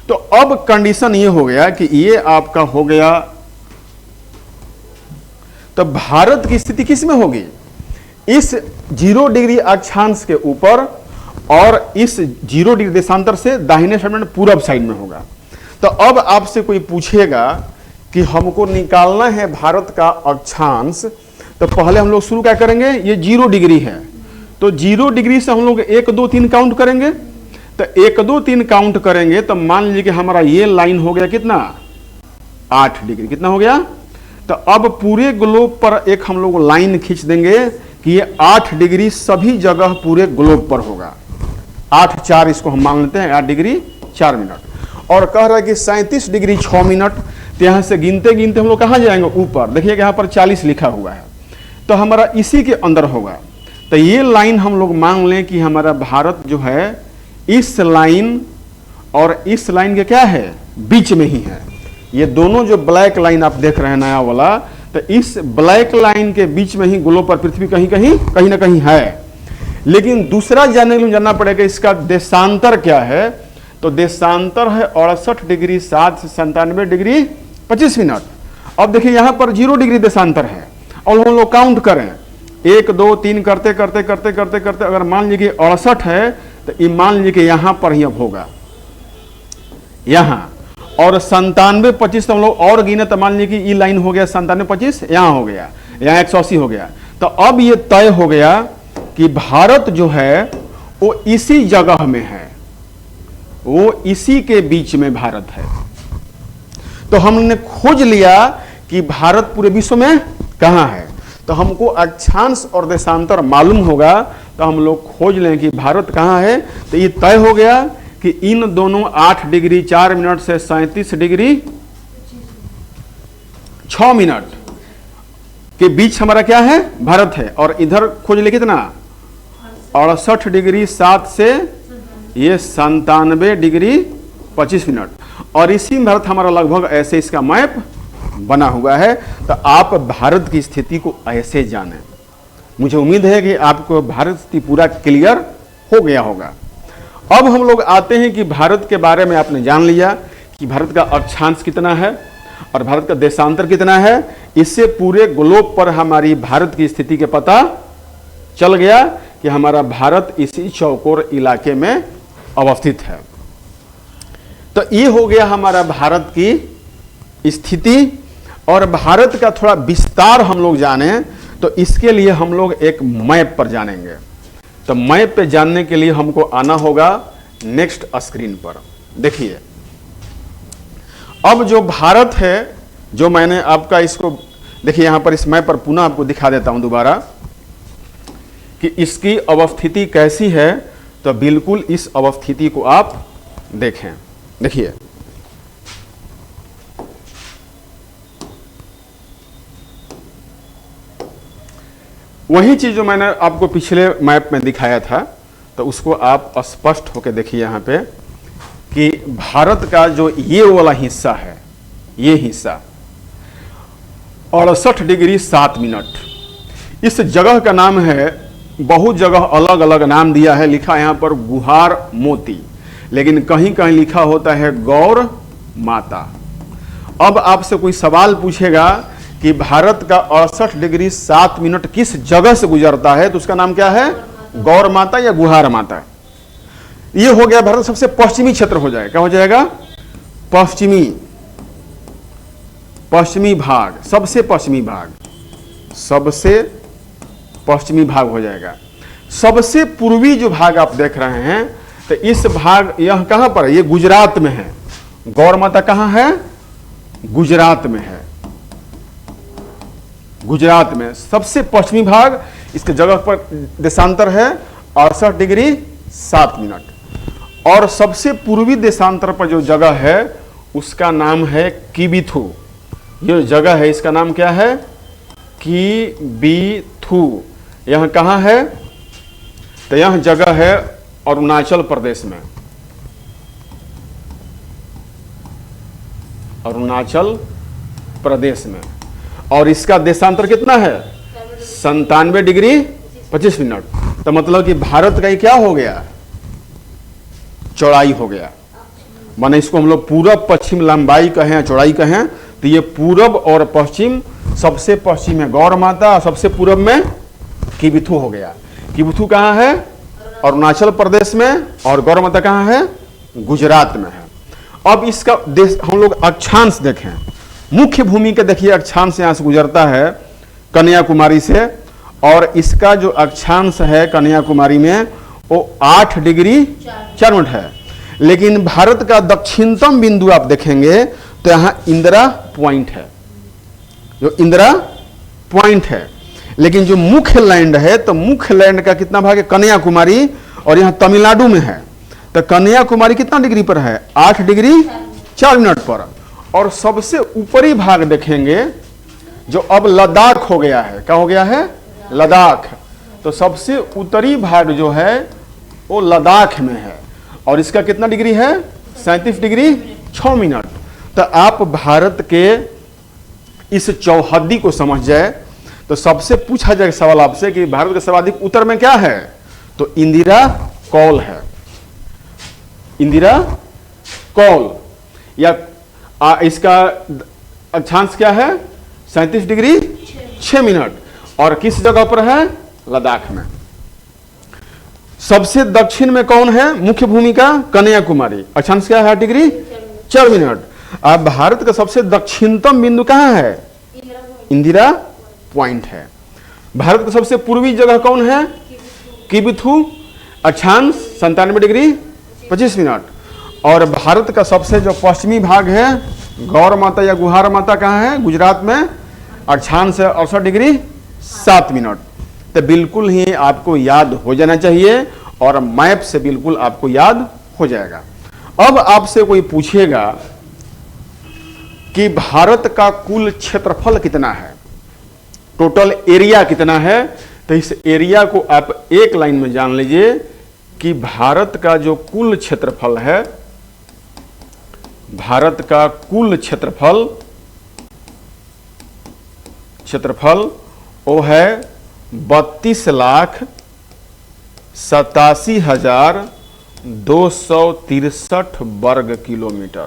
तो अब कंडीशन ये हो गया कि ये आपका हो गया, तो भारत की स्थिति किस में होगी? इस 0 डिग्री अक्षांश के ऊपर और इस 0 डिग्री देशांतर से दाहिने साइड में पूरब साइड में होगा। तो अब आपसे कोई पूछेगा कि हमको निकालना है भारत का अक्षांश, तो पहले हम लोग शुरू क्या करेंगे, ये 0 डिग्री है, तो 0 डिग्री से हम लोग 1 2 3 काउंट करेंगे। तो 1 2 3 काउंट करेंगे तो मान लीजिए कि हमारा ये लाइन हो गया कितना, 8 डिग्री। कितना हो गया? तो अब पूरे ग्लोब पर एक हम लोग लाइन खींच देंगे कि ये 8 डिग्री सभी जगह पूरे ग्लोब पर होगा। 8 4 इसको हम मान लेते हैं, 8 डिग्री 4 मिनट। और कह रहा है कि 37 डिग्री 6 मिनट। तो यहाँ से गिनते गिनते हम लोग कहाँ जाएंगे, ऊपर। देखिए यहाँ पर 40 लिखा हुआ है, तो हमारा इसी के अंदर होगा। तो ये लाइन हम लोग मान लें कि हमारा भारत जो है इस लाइन और इस लाइन के क्या है, बीच में ही है। ये दोनों जो ब्लैक लाइन आप देख रहे हैं नया वाला, तो इस ब्लैक लाइन के बीच में ही ग्लोब पर पृथ्वी कहीं ना कहीं है। लेकिन दूसरा जानना पड़ेगा इसका देशांतर क्या है। तो देशांतर है 68 डिग्री 7 से 97 डिग्री 25 मिनट। अब देखिए यहाँ पर 0 डिग्री देशांतर है और हम लोग काउंट करें 1 2 3 करते करते करते करते करते अगर मान लीजिए 68 है तो ये मान लीजिए कि यहाँ पर ही अब होगा यहाँ, और 97 25 तो हम लोग और गिने तो मान लीजिए कि ये लाइन हो गया 97 25, यहाँ हो गया, यहाँ 180 हो गया। तो अब ये तय हो गया कि भारत जो है वो इसी जगह में है, वो इसी के बीच में भारत है। तो हमने खोज लिया कि भारत पूरे विश्व में कहाँ है। तो हमको अक्षांश और देशांतर मालूम होगा, तो हम लोग खोज लें कि भारत कहाँ है। तो ये तय हो गया कि इन दोनों 8 डिग्री 4 मिनट से 37 डिग्री 6 मिनट के बीच हमारा क्या है, भारत है। और इधर खोज ले कितना, 68 डिग्री 7 से ये 97 डिग्री 25 मिनट। और इसी में भारत हमारा लगभग ऐसे इसका मैप बना हुआ है। तो आप भारत की स्थिति को ऐसे जानें। मुझे उम्मीद है कि आपको भारत स्थिति पूरा क्लियर हो गया होगा। अब हम लोग आते हैं कि भारत के बारे में आपने जान लिया कि भारत का अक्षांश कितना है और भारत का देशांतर कितना है। इससे पूरे ग्लोब पर हमारी भारत की स्थिति के पता चल गया कि हमारा भारत इसी चौकोर इलाके में अवस्थित है। तो ये हो गया हमारा भारत की स्थिति। और भारत का थोड़ा विस्तार हम लोग जाने तो इसके लिए हम लोग एक मैप पर जानेंगे। तो मैप पे जानने के लिए हमको आना होगा नेक्स्ट स्क्रीन पर। देखिए अब जो भारत है, जो मैंने आपका इसको देखिए यहां पर इस मैप पर पुनः आपको दिखा देता हूं दोबारा कि इसकी अवस्थिति कैसी है। तो बिल्कुल इस अवस्थिति को आप देखें। देखिए वही चीज जो मैंने आपको पिछले मैप में दिखाया था, तो उसको आप स्पष्ट होकर देखिए यहाँ पे कि भारत का जो ये वाला हिस्सा है, ये हिस्सा 68 डिग्री 7 मिनट। इस जगह का नाम है, बहुत जगह अलग अलग नाम दिया है, लिखा यहाँ पर गुहार मोती, लेकिन कहीं कहीं लिखा होता है गौर माता। अब आपसे कोई सवाल पूछेगा कि भारत का 68 डिग्री 7 मिनट किस जगह से गुजरता है, तो उसका नाम क्या है, गौर माता या गुहार माता। ये हो गया भारत सबसे पश्चिमी क्षेत्र हो जाएगा। क्या हो जाएगा, पश्चिमी भाग, सबसे पश्चिमी भाग, सबसे पश्चिमी भाग हो जाएगा। सबसे पूर्वी जो भाग आप देख रहे हैं, तो इस भाग यह कहां पर है, ये गुजरात में है। गौर माता कहां है, गुजरात में है। गुजरात में सबसे पश्चिमी भाग, इसके जगह पर देशांतर है 68 डिग्री 7 मिनट। और सबसे पूर्वी देशांतर पर जो जगह है उसका नाम है किबिथु। ये जगह है, इसका नाम क्या है, किबिथु। यह कहां है, तो यह जगह है अरुणाचल प्रदेश में। अरुणाचल प्रदेश में। और इसका देशांतर कितना है, 97 डिग्री 25 मिनट। तो मतलब कि भारत का ये क्या हो गया, चौड़ाई हो गया। माने इसको हम लोग पूरब पश्चिम लंबाई कहें, चौड़ाई कहें, तो ये पूरब और पश्चिम, सबसे पश्चिम में गौर माता, सबसे पूरब में किबिथु हो गया। किबिथु कहाँ है, अरुणाचल प्रदेश में, और गौर माता कहाँ है, गुजरात में है। अब इसका देश हम लोग अक्षांश देखें मुख्य भूमि के देखिए अक्षांश यहाँ से गुजरता है कन्याकुमारी से, और इसका जो अक्षांश है कन्याकुमारी में वो 8 डिग्री 4 मिनट है। लेकिन भारत का दक्षिणतम बिंदु आप देखेंगे तो यहाँ इंदिरा पॉइंट है, जो इंदिरा पॉइंट है। लेकिन जो मुख्य लैंड है, तो मुख्य लैंड का कितना भाग है? कन्याकुमारी, और यहाँ तमिलनाडु में है। तो कन्याकुमारी कितना डिग्री पर है? 8 डिग्री 4 मिनट पर। और सबसे ऊपरी भाग देखेंगे जो अब लद्दाख हो गया है। क्या हो गया है? लद्दाख। तो सबसे उत्तरी भाग जो है वो लद्दाख में है, और इसका कितना डिग्री है? 37 डिग्री 6 मिनट। तो आप भारत के इस चौहद्दी को समझ जाए तो सबसे पूछा जाए सवाल आपसे कि भारत के सर्वाधिक उत्तर में क्या है, तो इंदिरा कौल है। इंदिरा कौल, या इसका अक्षांश क्या है? 37 डिग्री 6 मिनट। और किस जगह पर है? लद्दाख में। सबसे दक्षिण में कौन है मुख्य भूमि का? कन्याकुमारी। अक्षांश क्या है? 8 डिग्री 4 मिनट। अब भारत का सबसे दक्षिणतम बिंदु कहां है? इंदिरा पॉइंट है। भारत का सबसे पूर्वी जगह कौन है? किबिथु। अक्षांश 97 डिग्री 25 मिनट। और भारत का सबसे जो पश्चिमी भाग है गौर माता या गुहार माता कहाँ है? गुजरात में। अक्षांश है 68 डिग्री 7 मिनट। तो बिल्कुल ही आपको याद हो जाना चाहिए, और मैप से बिल्कुल आपको याद हो जाएगा। अब आपसे कोई पूछेगा कि भारत का कुल क्षेत्रफल कितना है, टोटल एरिया कितना है, तो इस एरिया को आप एक लाइन में जान लीजिए कि भारत का जो कुल क्षेत्रफल है, भारत का कुल क्षेत्रफल वो है 32,87,263 वर्ग किलोमीटर।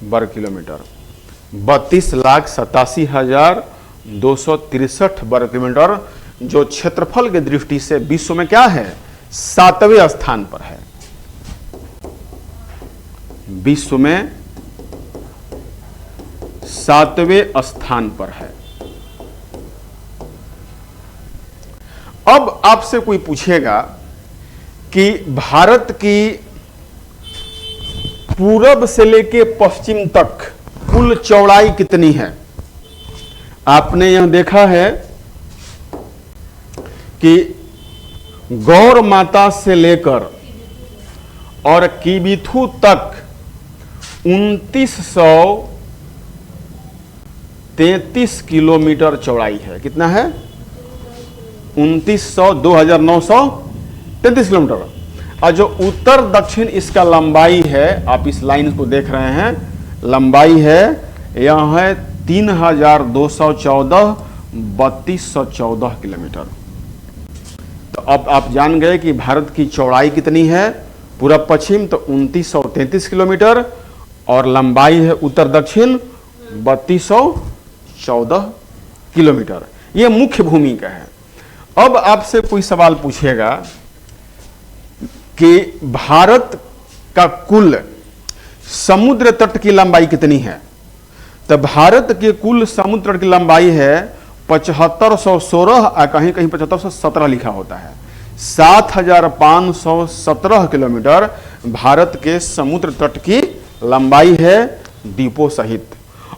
32,87,263 वर्ग किलोमीटर, जो क्षेत्रफल की दृष्टि से विश्व में क्या है? 7वें स्थान पर है। विश्व में 7वें स्थान पर है। अब आपसे कोई पूछेगा कि भारत की पूरब से लेके पश्चिम तक कुल चौड़ाई कितनी है? आपने यहां देखा है कि गौर माता से लेकर और किबिथु तक 2933 किलोमीटर चौड़ाई है। कितना है? 2933 किलोमीटर। और जो उत्तर दक्षिण इसका लंबाई है, आप इस लाइन को देख रहे हैं, लंबाई है यह है 3214 3214 किलोमीटर। तो अब आप जान गए कि भारत की चौड़ाई कितनी है पूरब पश्चिम, तो 2933 किलोमीटर, और लंबाई है उत्तर दक्षिण 3214 किलोमीटर। यह मुख्य भूमि का है। अब आपसे कोई सवाल पूछेगा कि भारत का कुल समुद्र तट की लंबाई कितनी है, तो भारत के कुल समुद्र तट की लंबाई है 7516, कहीं कहीं 7517 लिखा होता है। 7517 किलोमीटर भारत के समुद्र तट की लंबाई है द्वीपों सहित।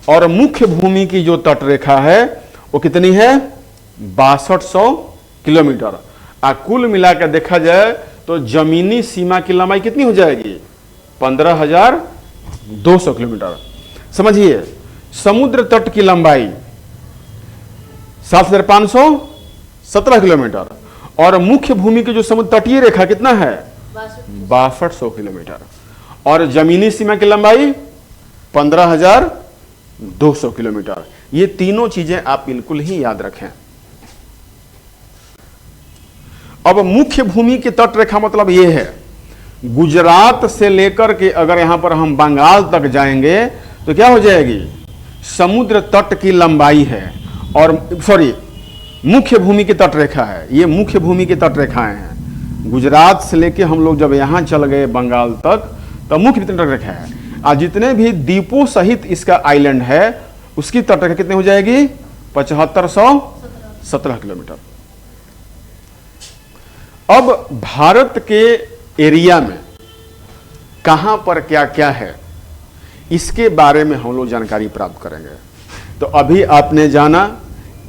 और मुख्य भूमि की जो तट रेखा है वो कितनी है? 6200 किलोमीटर। कुल मिलाकर देखा जाए तो जमीनी सीमा की लंबाई कितनी हो जाएगी? 15,200 किलोमीटर। समझिए, समुद्र तट की लंबाई 7,517 किलोमीटर, और मुख्य भूमि की जो समुद्र तटीय रेखा कितना है? 6200 किलोमीटर, और जमीनी सीमा की लंबाई 15,200 किलोमीटर। ये तीनों चीजें आप बिल्कुल ही याद रखें। अब मुख्य भूमि की तट रेखा मतलब ये है, गुजरात से लेकर के अगर यहां पर हम बंगाल तक जाएंगे तो क्या हो जाएगी? समुद्र तट की लंबाई है, और सॉरी मुख्य भूमि की तट रेखा है। ये मुख्य भूमि की तट रेखाएं हैं। गुजरात से लेके हम लोग जब यहां चल गए बंगाल तक तो मुख्य तट रेखा है। और जितने भी द्वीपों सहित इसका आइलैंड है उसकी तट कितनी हो जाएगी? 7517 किलोमीटर। अब भारत के एरिया में कहां पर क्या क्या है इसके बारे में हम लोग जानकारी प्राप्त करेंगे। तो अभी आपने जाना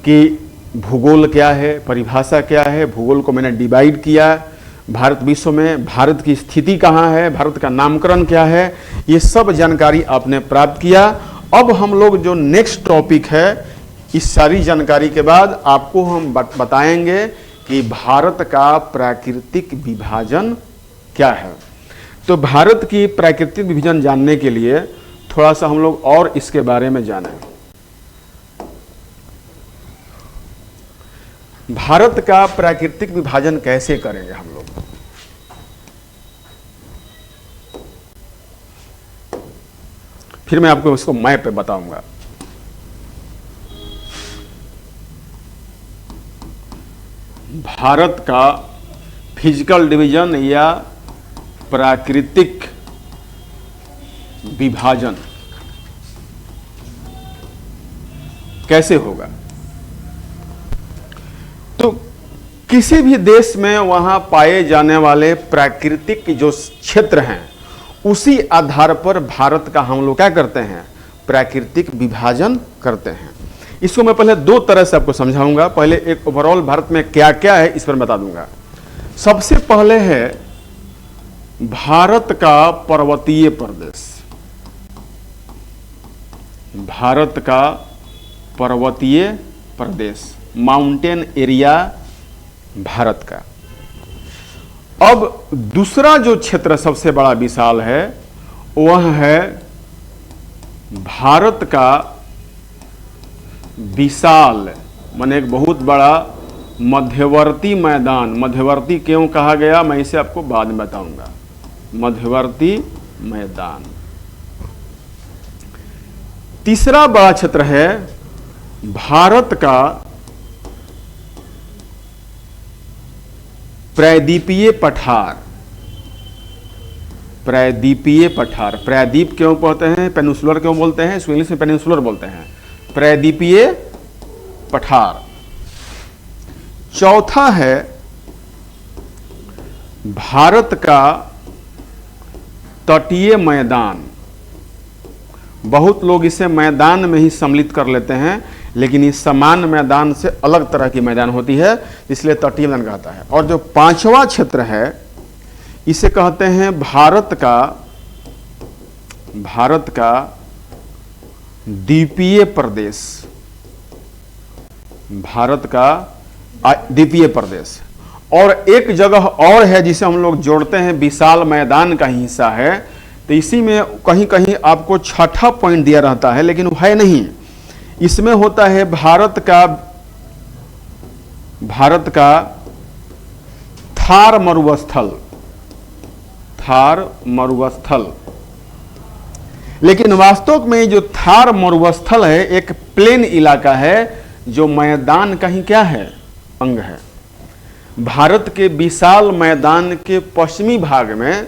कि भूगोल क्या है, परिभाषा क्या है, भूगोल को मैंने डिवाइड किया, भारत विश्व में भारत की स्थिति कहाँ है, भारत का नामकरण क्या है, ये सब जानकारी आपने प्राप्त किया। अब हम लोग जो नेक्स्ट टॉपिक है, इस सारी जानकारी के बाद आपको हम बताएंगे कि भारत का प्राकृतिक विभाजन क्या है। तो भारत की प्राकृतिक विभाजन जानने के लिए थोड़ा सा हम लोग और इसके बारे में जानें। भारत का प्राकृतिक विभाजन कैसे करेंगे हम लोग? फिर मैं आपको इसको मैप पे बताऊंगा। भारत का फिजिकल डिवीजन या प्राकृतिक विभाजन कैसे होगा? तो किसी भी देश में वहां पाए जाने वाले प्राकृतिक जो क्षेत्र हैं उसी आधार पर भारत का हम लोग क्या करते हैं? प्राकृतिक विभाजन करते हैं। इसको मैं पहले दो तरह से आपको समझाऊंगा। पहले एक ओवरऑल भारत में क्या क्या है इस पर बता दूंगा। सबसे पहले है भारत का पर्वतीय प्रदेश। भारत का पर्वतीय प्रदेश, माउंटेन एरिया भारत का। अब दूसरा जो क्षेत्र सबसे बड़ा विशाल है वह है भारत का विशाल माने एक बहुत बड़ा मध्यवर्ती मैदान। मध्यवर्ती क्यों कहा गया मैं इसे आपको बाद में बताऊंगा। मध्यवर्ती मैदान। तीसरा बड़ा क्षेत्र है भारत का प्रायद्वीपीय पठार। प्रायद्वीपीय पठार, प्रायद्वीप क्यों कहते हैं, पेनिनसुलर क्यों बोलते हैं, इसको इंग्लिश में पेनिनसुलर बोलते हैं, प्रायद्वीपीय पठार। चौथा है भारत का तटीय मैदान। बहुत लोग इसे मैदान में ही सम्मिलित कर लेते हैं, लेकिन इस समान मैदान से अलग तरह की मैदान होती है, इसलिए तटीय मैदान कहता है। और जो पांचवा क्षेत्र है इसे कहते हैं भारत का द्वीपीय प्रदेश। भारत का द्वीपीय प्रदेश। और एक जगह और है जिसे हम लोग जोड़ते हैं, विशाल मैदान का ही हिस्सा है। तो इसी में कहीं कहीं आपको छठा पॉइंट दिया रहता है, लेकिन वो है नहीं। इसमें होता है भारत का थार मरुस्थल। थार मरुस्थल। लेकिन वास्तव में जो थार मरुस्थल है एक प्लेन इलाका है जो मैदान का ही क्या है, अंग है। भारत के विशाल मैदान के पश्चिमी भाग में,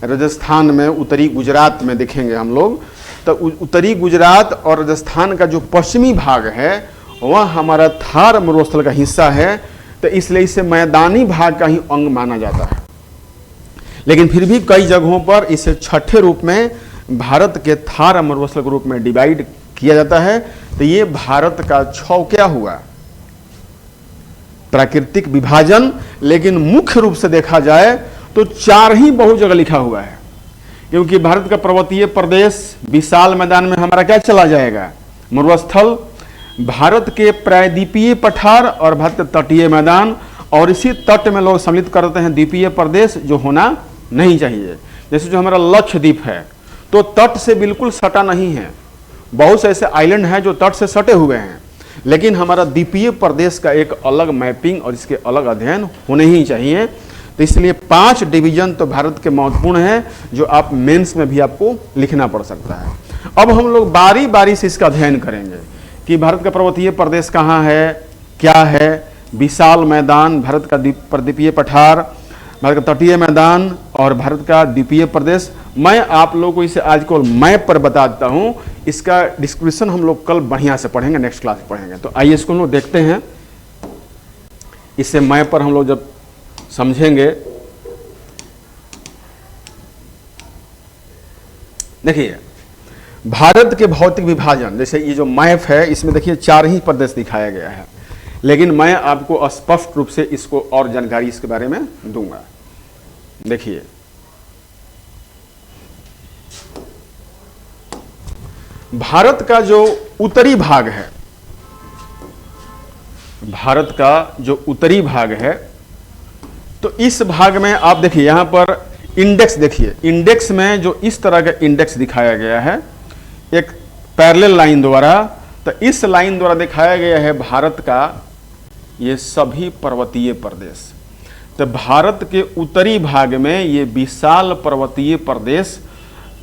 राजस्थान में, उत्तरी गुजरात में देखेंगे हम लोग, तो उत्तरी गुजरात और राजस्थान का जो पश्चिमी भाग है वह हमारा थार मरुस्थल का हिस्सा है। तो इसलिए इसे मैदानी भाग का ही अंग माना जाता है। लेकिन फिर भी कई जगहों पर इसे छठे रूप में भारत के थार मरुस्थल के रूप में डिवाइड किया जाता है। तो ये भारत का 6 क्या हुआ, प्राकृतिक विभाजन। लेकिन मुख्य रूप से देखा जाए तो 4 ही बहुत जगह लिखा हुआ है, क्योंकि भारत का पर्वतीय प्रदेश, विशाल मैदान में हमारा क्या चला जाएगा, मरुस्थल, भारत के प्रायद्वीपीय पठार और भारत के तटीय मैदान। और इसी तट में लोग सम्मिलित करते हैं द्वीपीय प्रदेश, जो होना नहीं चाहिए। जैसे जो हमारा लक्षद्वीप है तो तट से बिल्कुल सटा नहीं है, बहुत से ऐसे आइलैंड हैं जो तट से सटे हुए हैं, लेकिन हमारा द्वीपीय प्रदेश का एक अलग मैपिंग और इसके अलग अध्ययन होने ही चाहिए। तो इसलिए 5 डिवीजन तो भारत के महत्वपूर्ण हैं, जो आप मेंस में भी आपको लिखना पड़ सकता है। अब हम लोग बारी बारी से इसका अध्ययन करेंगे कि भारत का पर्वतीय प्रदेश कहाँ है, क्या है, विशाल मैदान, भारत का द्वीपीय पठार, भारत का तटीय मैदान और भारत का द्वीपीय प्रदेश। मैं आप लोगों को इसे आज को मैप पर बता देता हूं, इसका डिस्क्रिप्शन हम लोग कल बढ़िया से पढ़ेंगे, नेक्स्ट क्लास में पढ़ेंगे। तो आइए इसको हम लोग देखते हैं, इसे मैप पर हम लोग जब समझेंगे। देखिए भारत के भौतिक विभाजन, जैसे ये जो मैप है इसमें देखिए 4 ही प्रदेश दिखाया गया है, लेकिन मैं आपको स्पष्ट रूप से इसको और जानकारी इसके बारे में दूंगा। देखिए भारत का जो उत्तरी भाग है, भारत का जो उत्तरी भाग है, तो इस भाग में आप देखिए यहां पर इंडेक्स देखिए, इंडेक्स में जो इस तरह का इंडेक्स दिखाया गया है एक पैरेलल लाइन द्वारा, तो इस लाइन द्वारा दिखाया गया है भारत का ये सभी पर्वतीय प्रदेश। तो भारत के उत्तरी भाग में ये विशाल पर्वतीय प्रदेश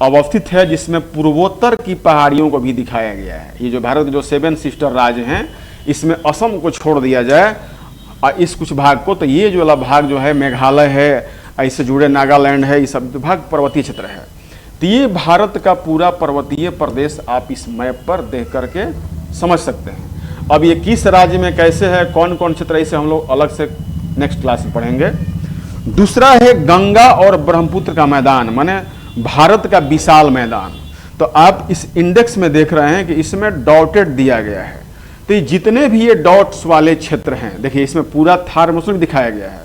अवस्थित है, जिसमें पूर्वोत्तर की पहाड़ियों को भी दिखाया गया है। ये जो भारत के जो 7 सिस्टर राज्य हैं, इसमें असम को छोड़ दिया जाए और इस कुछ भाग को, तो ये जो वाला भाग जो है मेघालय है, इससे जुड़े नागालैंड है, ये सब भाग पर्वतीय क्षेत्र है। तो ये भारत का पूरा पर्वतीय प्रदेश आप इस मैप पर देख करके समझ सकते हैं। अब ये किस राज्य में कैसे है, कौन कौन क्षेत्र, इसे हम लोग अलग से नेक्स्ट क्लास में पढ़ेंगे। दूसरा है गंगा और ब्रह्मपुत्र का मैदान, माने भारत का विशाल मैदान। तो आप इस इंडेक्स में देख रहे हैं कि इसमें डॉटेड दिया गया है। तो ये जितने भी ये डॉट्स वाले क्षेत्र हैं, देखिए इसमें पूरा थार मुस्लिम दिखाया गया है,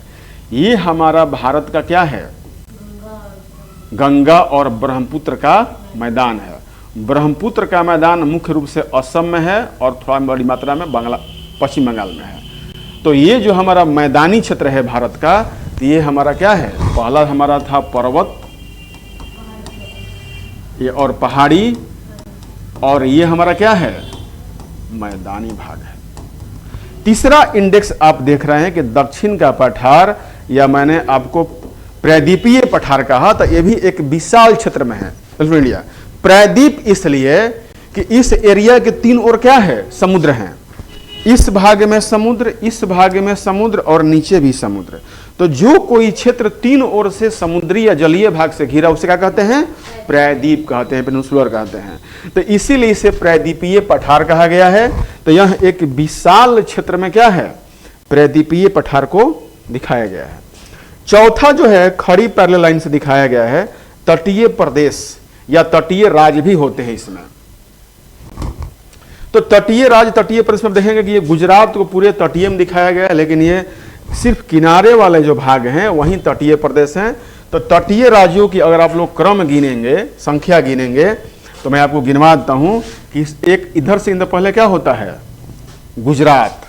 ये हमारा भारत का क्या है, गंगा और ब्रह्मपुत्र का मैदान है। ब्रह्मपुत्र का मैदान मुख्य रूप से असम में है और थोड़ा बड़ी मात्रा में पश्चिम बंगाल में है। तो ये जो हमारा मैदानी क्षेत्र है भारत का, तो ये हमारा क्या है, पहला हमारा था पर्वत, ये और पहाड़ी, और ये हमारा क्या है, मैदानी भाग है। तीसरा इंडेक्स आप देख रहे हैं कि दक्षिण का पठार, या मैंने आपको प्रायद्वीपीय पठार कहा, तो ये भी एक विशाल क्षेत्र में है। इंडिया प्रायद्वीप इसलिए कि इस एरिया के 3 ओर क्या है, समुद्र हैं। इस भाग में समुद्र, इस भाग में समुद्र और नीचे भी समुद्र। तो जो कोई क्षेत्र 3 ओर से समुद्री या जलीय भाग से घिरा, उसे क्या कहते हैं, प्रायद्वीप कहते हैं, पेनिनसुलर कहते हैं। तो इसीलिए इसे प्रायद्वीपीय पठार कहा गया है। तो यह एक विशाल क्षेत्र में क्या है, प्रायद्वीपीय पठार को दिखाया गया है। चौथा जो है खड़ी पैरेलल लाइन से दिखाया गया है तटीय प्रदेश या तटीय राज्य भी होते हैं इसमें। तो तटीय राज्य, तटीय प्रदेश में देखेंगे कि ये गुजरात को पूरे तटीय में दिखाया गया है, लेकिन ये सिर्फ किनारे वाले जो भाग हैं वहीं तटीय प्रदेश हैं। तो तटीय राज्यों की अगर आप लोग क्रम गिनेंगे, संख्या गिनेंगे, तो मैं आपको गिनवा देता हूं कि एक इधर से इंधर पहले क्या होता है, गुजरात,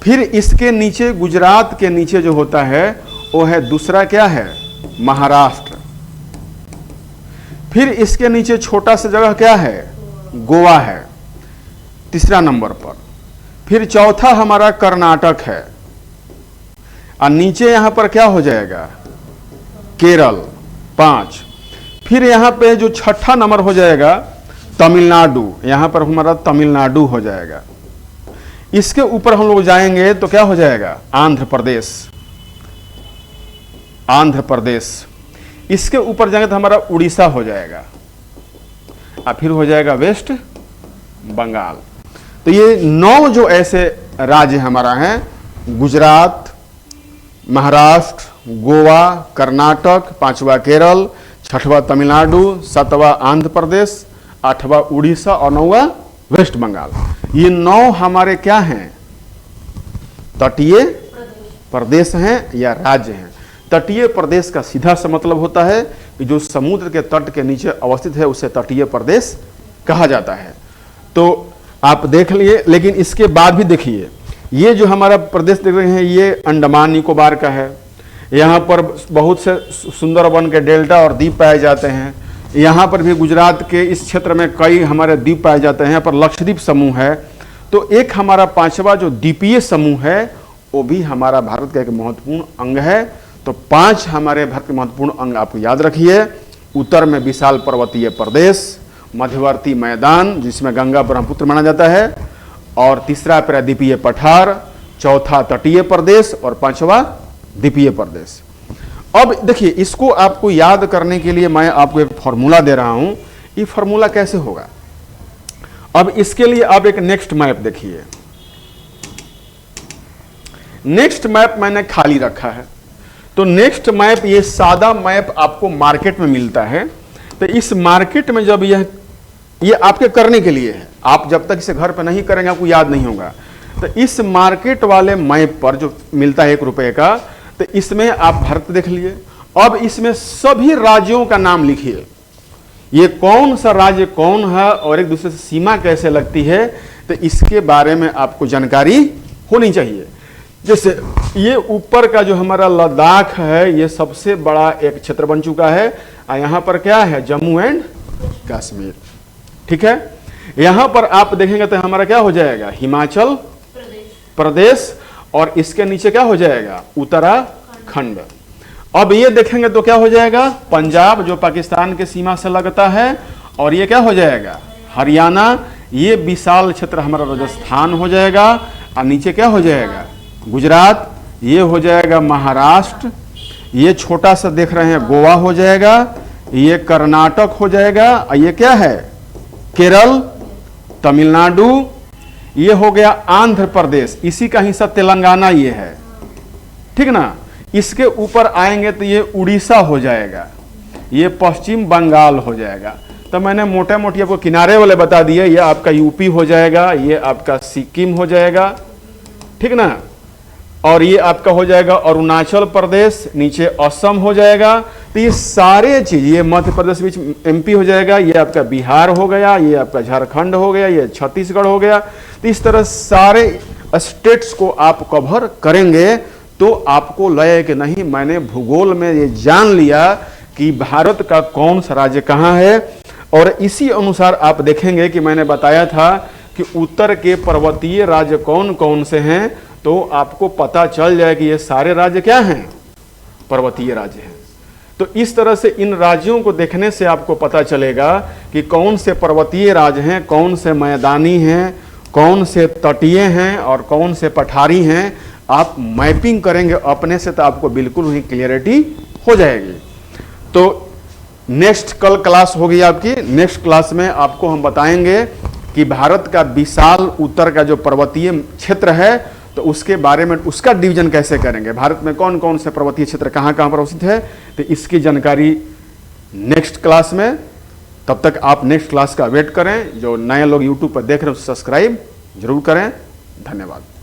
फिर इसके नीचे, गुजरात के नीचे जो होता है वो है दूसरा क्या है, महाराष्ट्र, फिर इसके नीचे छोटा सा जगह क्या है, गोवा है तीसरा नंबर पर, फिर चौथा हमारा कर्नाटक है, और नीचे यहां पर क्या हो जाएगा, केरल 5, फिर यहां पे जो छठा नंबर हो जाएगा तमिलनाडु, यहां पर हमारा तमिलनाडु हो जाएगा। इसके ऊपर हम लोग जाएंगे तो क्या हो जाएगा, आंध्र प्रदेश, आंध्र प्रदेश। इसके ऊपर जाएंगे तो हमारा उड़ीसा हो जाएगा, और फिर हो जाएगा वेस्ट बंगाल। तो ये 9 जो ऐसे राज्य हमारा हैं, गुजरात, महाराष्ट्र, गोवा, कर्नाटक, 5वां केरल, 6वां तमिलनाडु, 7वां आंध्र प्रदेश, 8वां उड़ीसा और 9वां वेस्ट बंगाल। ये 9 हमारे क्या हैं, तटीय प्रदेश हैं या राज्य हैं। तटीय प्रदेश का सीधा सा मतलब होता है कि जो समुद्र के तट के नीचे अवस्थित है उसे तटीय प्रदेश कहा जाता है। तो आप देख लिए, लेकिन इसके बाद भी देखिए, ये जो हमारा प्रदेश देख रहे हैं ये अंडमान निकोबार का है। यहाँ पर बहुत से सुंदरवन के डेल्टा और द्वीप पाए जाते हैं। यहाँ पर भी गुजरात के इस क्षेत्र में कई हमारे द्वीप पाए जाते हैं। यहाँ पर लक्षद्वीप समूह है। तो एक हमारा 5वां जो द्वीपीय समूह है वो भी हमारा भारत का एक महत्वपूर्ण अंग है। तो 5 हमारे भारत के महत्वपूर्ण अंग आप याद रखिए। उत्तर में विशाल पर्वतीय प्रदेश, मध्यवर्ती मैदान जिसमें गंगा ब्रह्मपुत्र माना जाता है, और तीसरा प्रायद्वीपीय पठार, चौथा तटीय प्रदेश और 5वां द्वीपीय प्रदेश। अब देखिए, इसको आपको याद करने के लिए मैं आपको एक फॉर्मूला दे रहा हूं। ये फॉर्मूला कैसे होगा? अब इसके लिए आप एक नेक्स्ट मैप देखिए। नेक्स्ट मैप मैंने खाली रखा है, तो नेक्स्ट मैप, ये सादा मैप आपको मार्केट में मिलता है। तो इस मार्केट में जब ये आपके करने के लिए है, आप जब तक इसे घर पर नहीं करेंगे आपको याद नहीं होगा। तो इस मार्केट वाले मैप पर जो मिलता है 1 रुपए का, तो इसमें आप भारत देख लिए। अब इसमें सभी राज्यों का नाम लिखिए, ये कौन सा राज्य कौन है और एक दूसरे से सीमा कैसे लगती है, तो इसके बारे में आपको जानकारी होनी चाहिए। जैसे ये ऊपर का जो हमारा लद्दाख है, ये सबसे बड़ा एक क्षेत्र बन चुका है। यहां पर क्या है? जम्मू एंड कश्मीर, ठीक है। यहां पर आप देखेंगे तो हमारा क्या हो जाएगा? हिमाचल प्रदेश, और इसके नीचे क्या हो जाएगा? उत्तराखंड। अब ये देखेंगे तो क्या हो जाएगा? पंजाब, जो पाकिस्तान के सीमा से लगता है, और ये क्या हो जाएगा? हरियाणा। ये विशाल क्षेत्र हमारा राजस्थान हो जाएगा, और नीचे क्या हो जाएगा? गुजरात। ये हो जाएगा महाराष्ट्र। ये छोटा सा देख रहे हैं गोवा हो जाएगा। ये कर्नाटक हो जाएगा, और ये क्या है? केरल, तमिलनाडु। ये हो गया आंध्र प्रदेश, इसी का हिस्सा तेलंगाना ये है, ठीक ना। इसके ऊपर आएंगे तो ये उड़ीसा हो जाएगा, ये पश्चिम बंगाल हो जाएगा। तो मैंने मोटे मोटे आपको किनारे वाले बता दिए। ये आपका यूपी हो जाएगा, ये आपका सिक्किम हो जाएगा, ठीक ना। और ये आपका हो जाएगा अरुणाचल प्रदेश, नीचे असम हो जाएगा। तो ये सारे चीज, ये मध्य प्रदेश बीच एमपी हो जाएगा, ये आपका बिहार हो गया, ये आपका झारखंड हो गया, ये छत्तीसगढ़ हो गया। तो इस तरह सारे स्टेट्स को आप कवर करेंगे तो आपको लगे कि नहीं, मैंने भूगोल में ये जान लिया कि भारत का कौन सा राज्य कहाँ है। और इसी अनुसार आप देखेंगे कि मैंने बताया था कि उत्तर के पर्वतीय राज्य कौन कौन से हैं, तो आपको पता चल जाए कि ये सारे राज्य क्या हैं? पर्वतीय राज्य हैं। तो इस तरह से इन राज्यों को देखने से आपको पता चलेगा कि कौन से पर्वतीय राज्य हैं, कौन से मैदानी हैं, कौन से तटीय हैं और कौन से पठारी हैं। आप मैपिंग करेंगे अपने से तो आपको बिल्कुल वही क्लियरिटी हो जाएगी। तो नेक्स्ट कल क्लास होगी आपकी। नेक्स्ट क्लास में आपको हम बताएंगे कि भारत का विशाल उत्तर का जो पर्वतीय क्षेत्र है, तो उसके बारे में, उसका डिवीजन कैसे करेंगे, भारत में कौन कौन से पर्वतीय क्षेत्र कहाँ कहाँ पर अवस्थित है, तो इसकी जानकारी नेक्स्ट क्लास में। तब तक आप नेक्स्ट क्लास का वेट करें। जो नए लोग यूट्यूब पर देख रहे हैं सब्सक्राइब जरूर करें। धन्यवाद।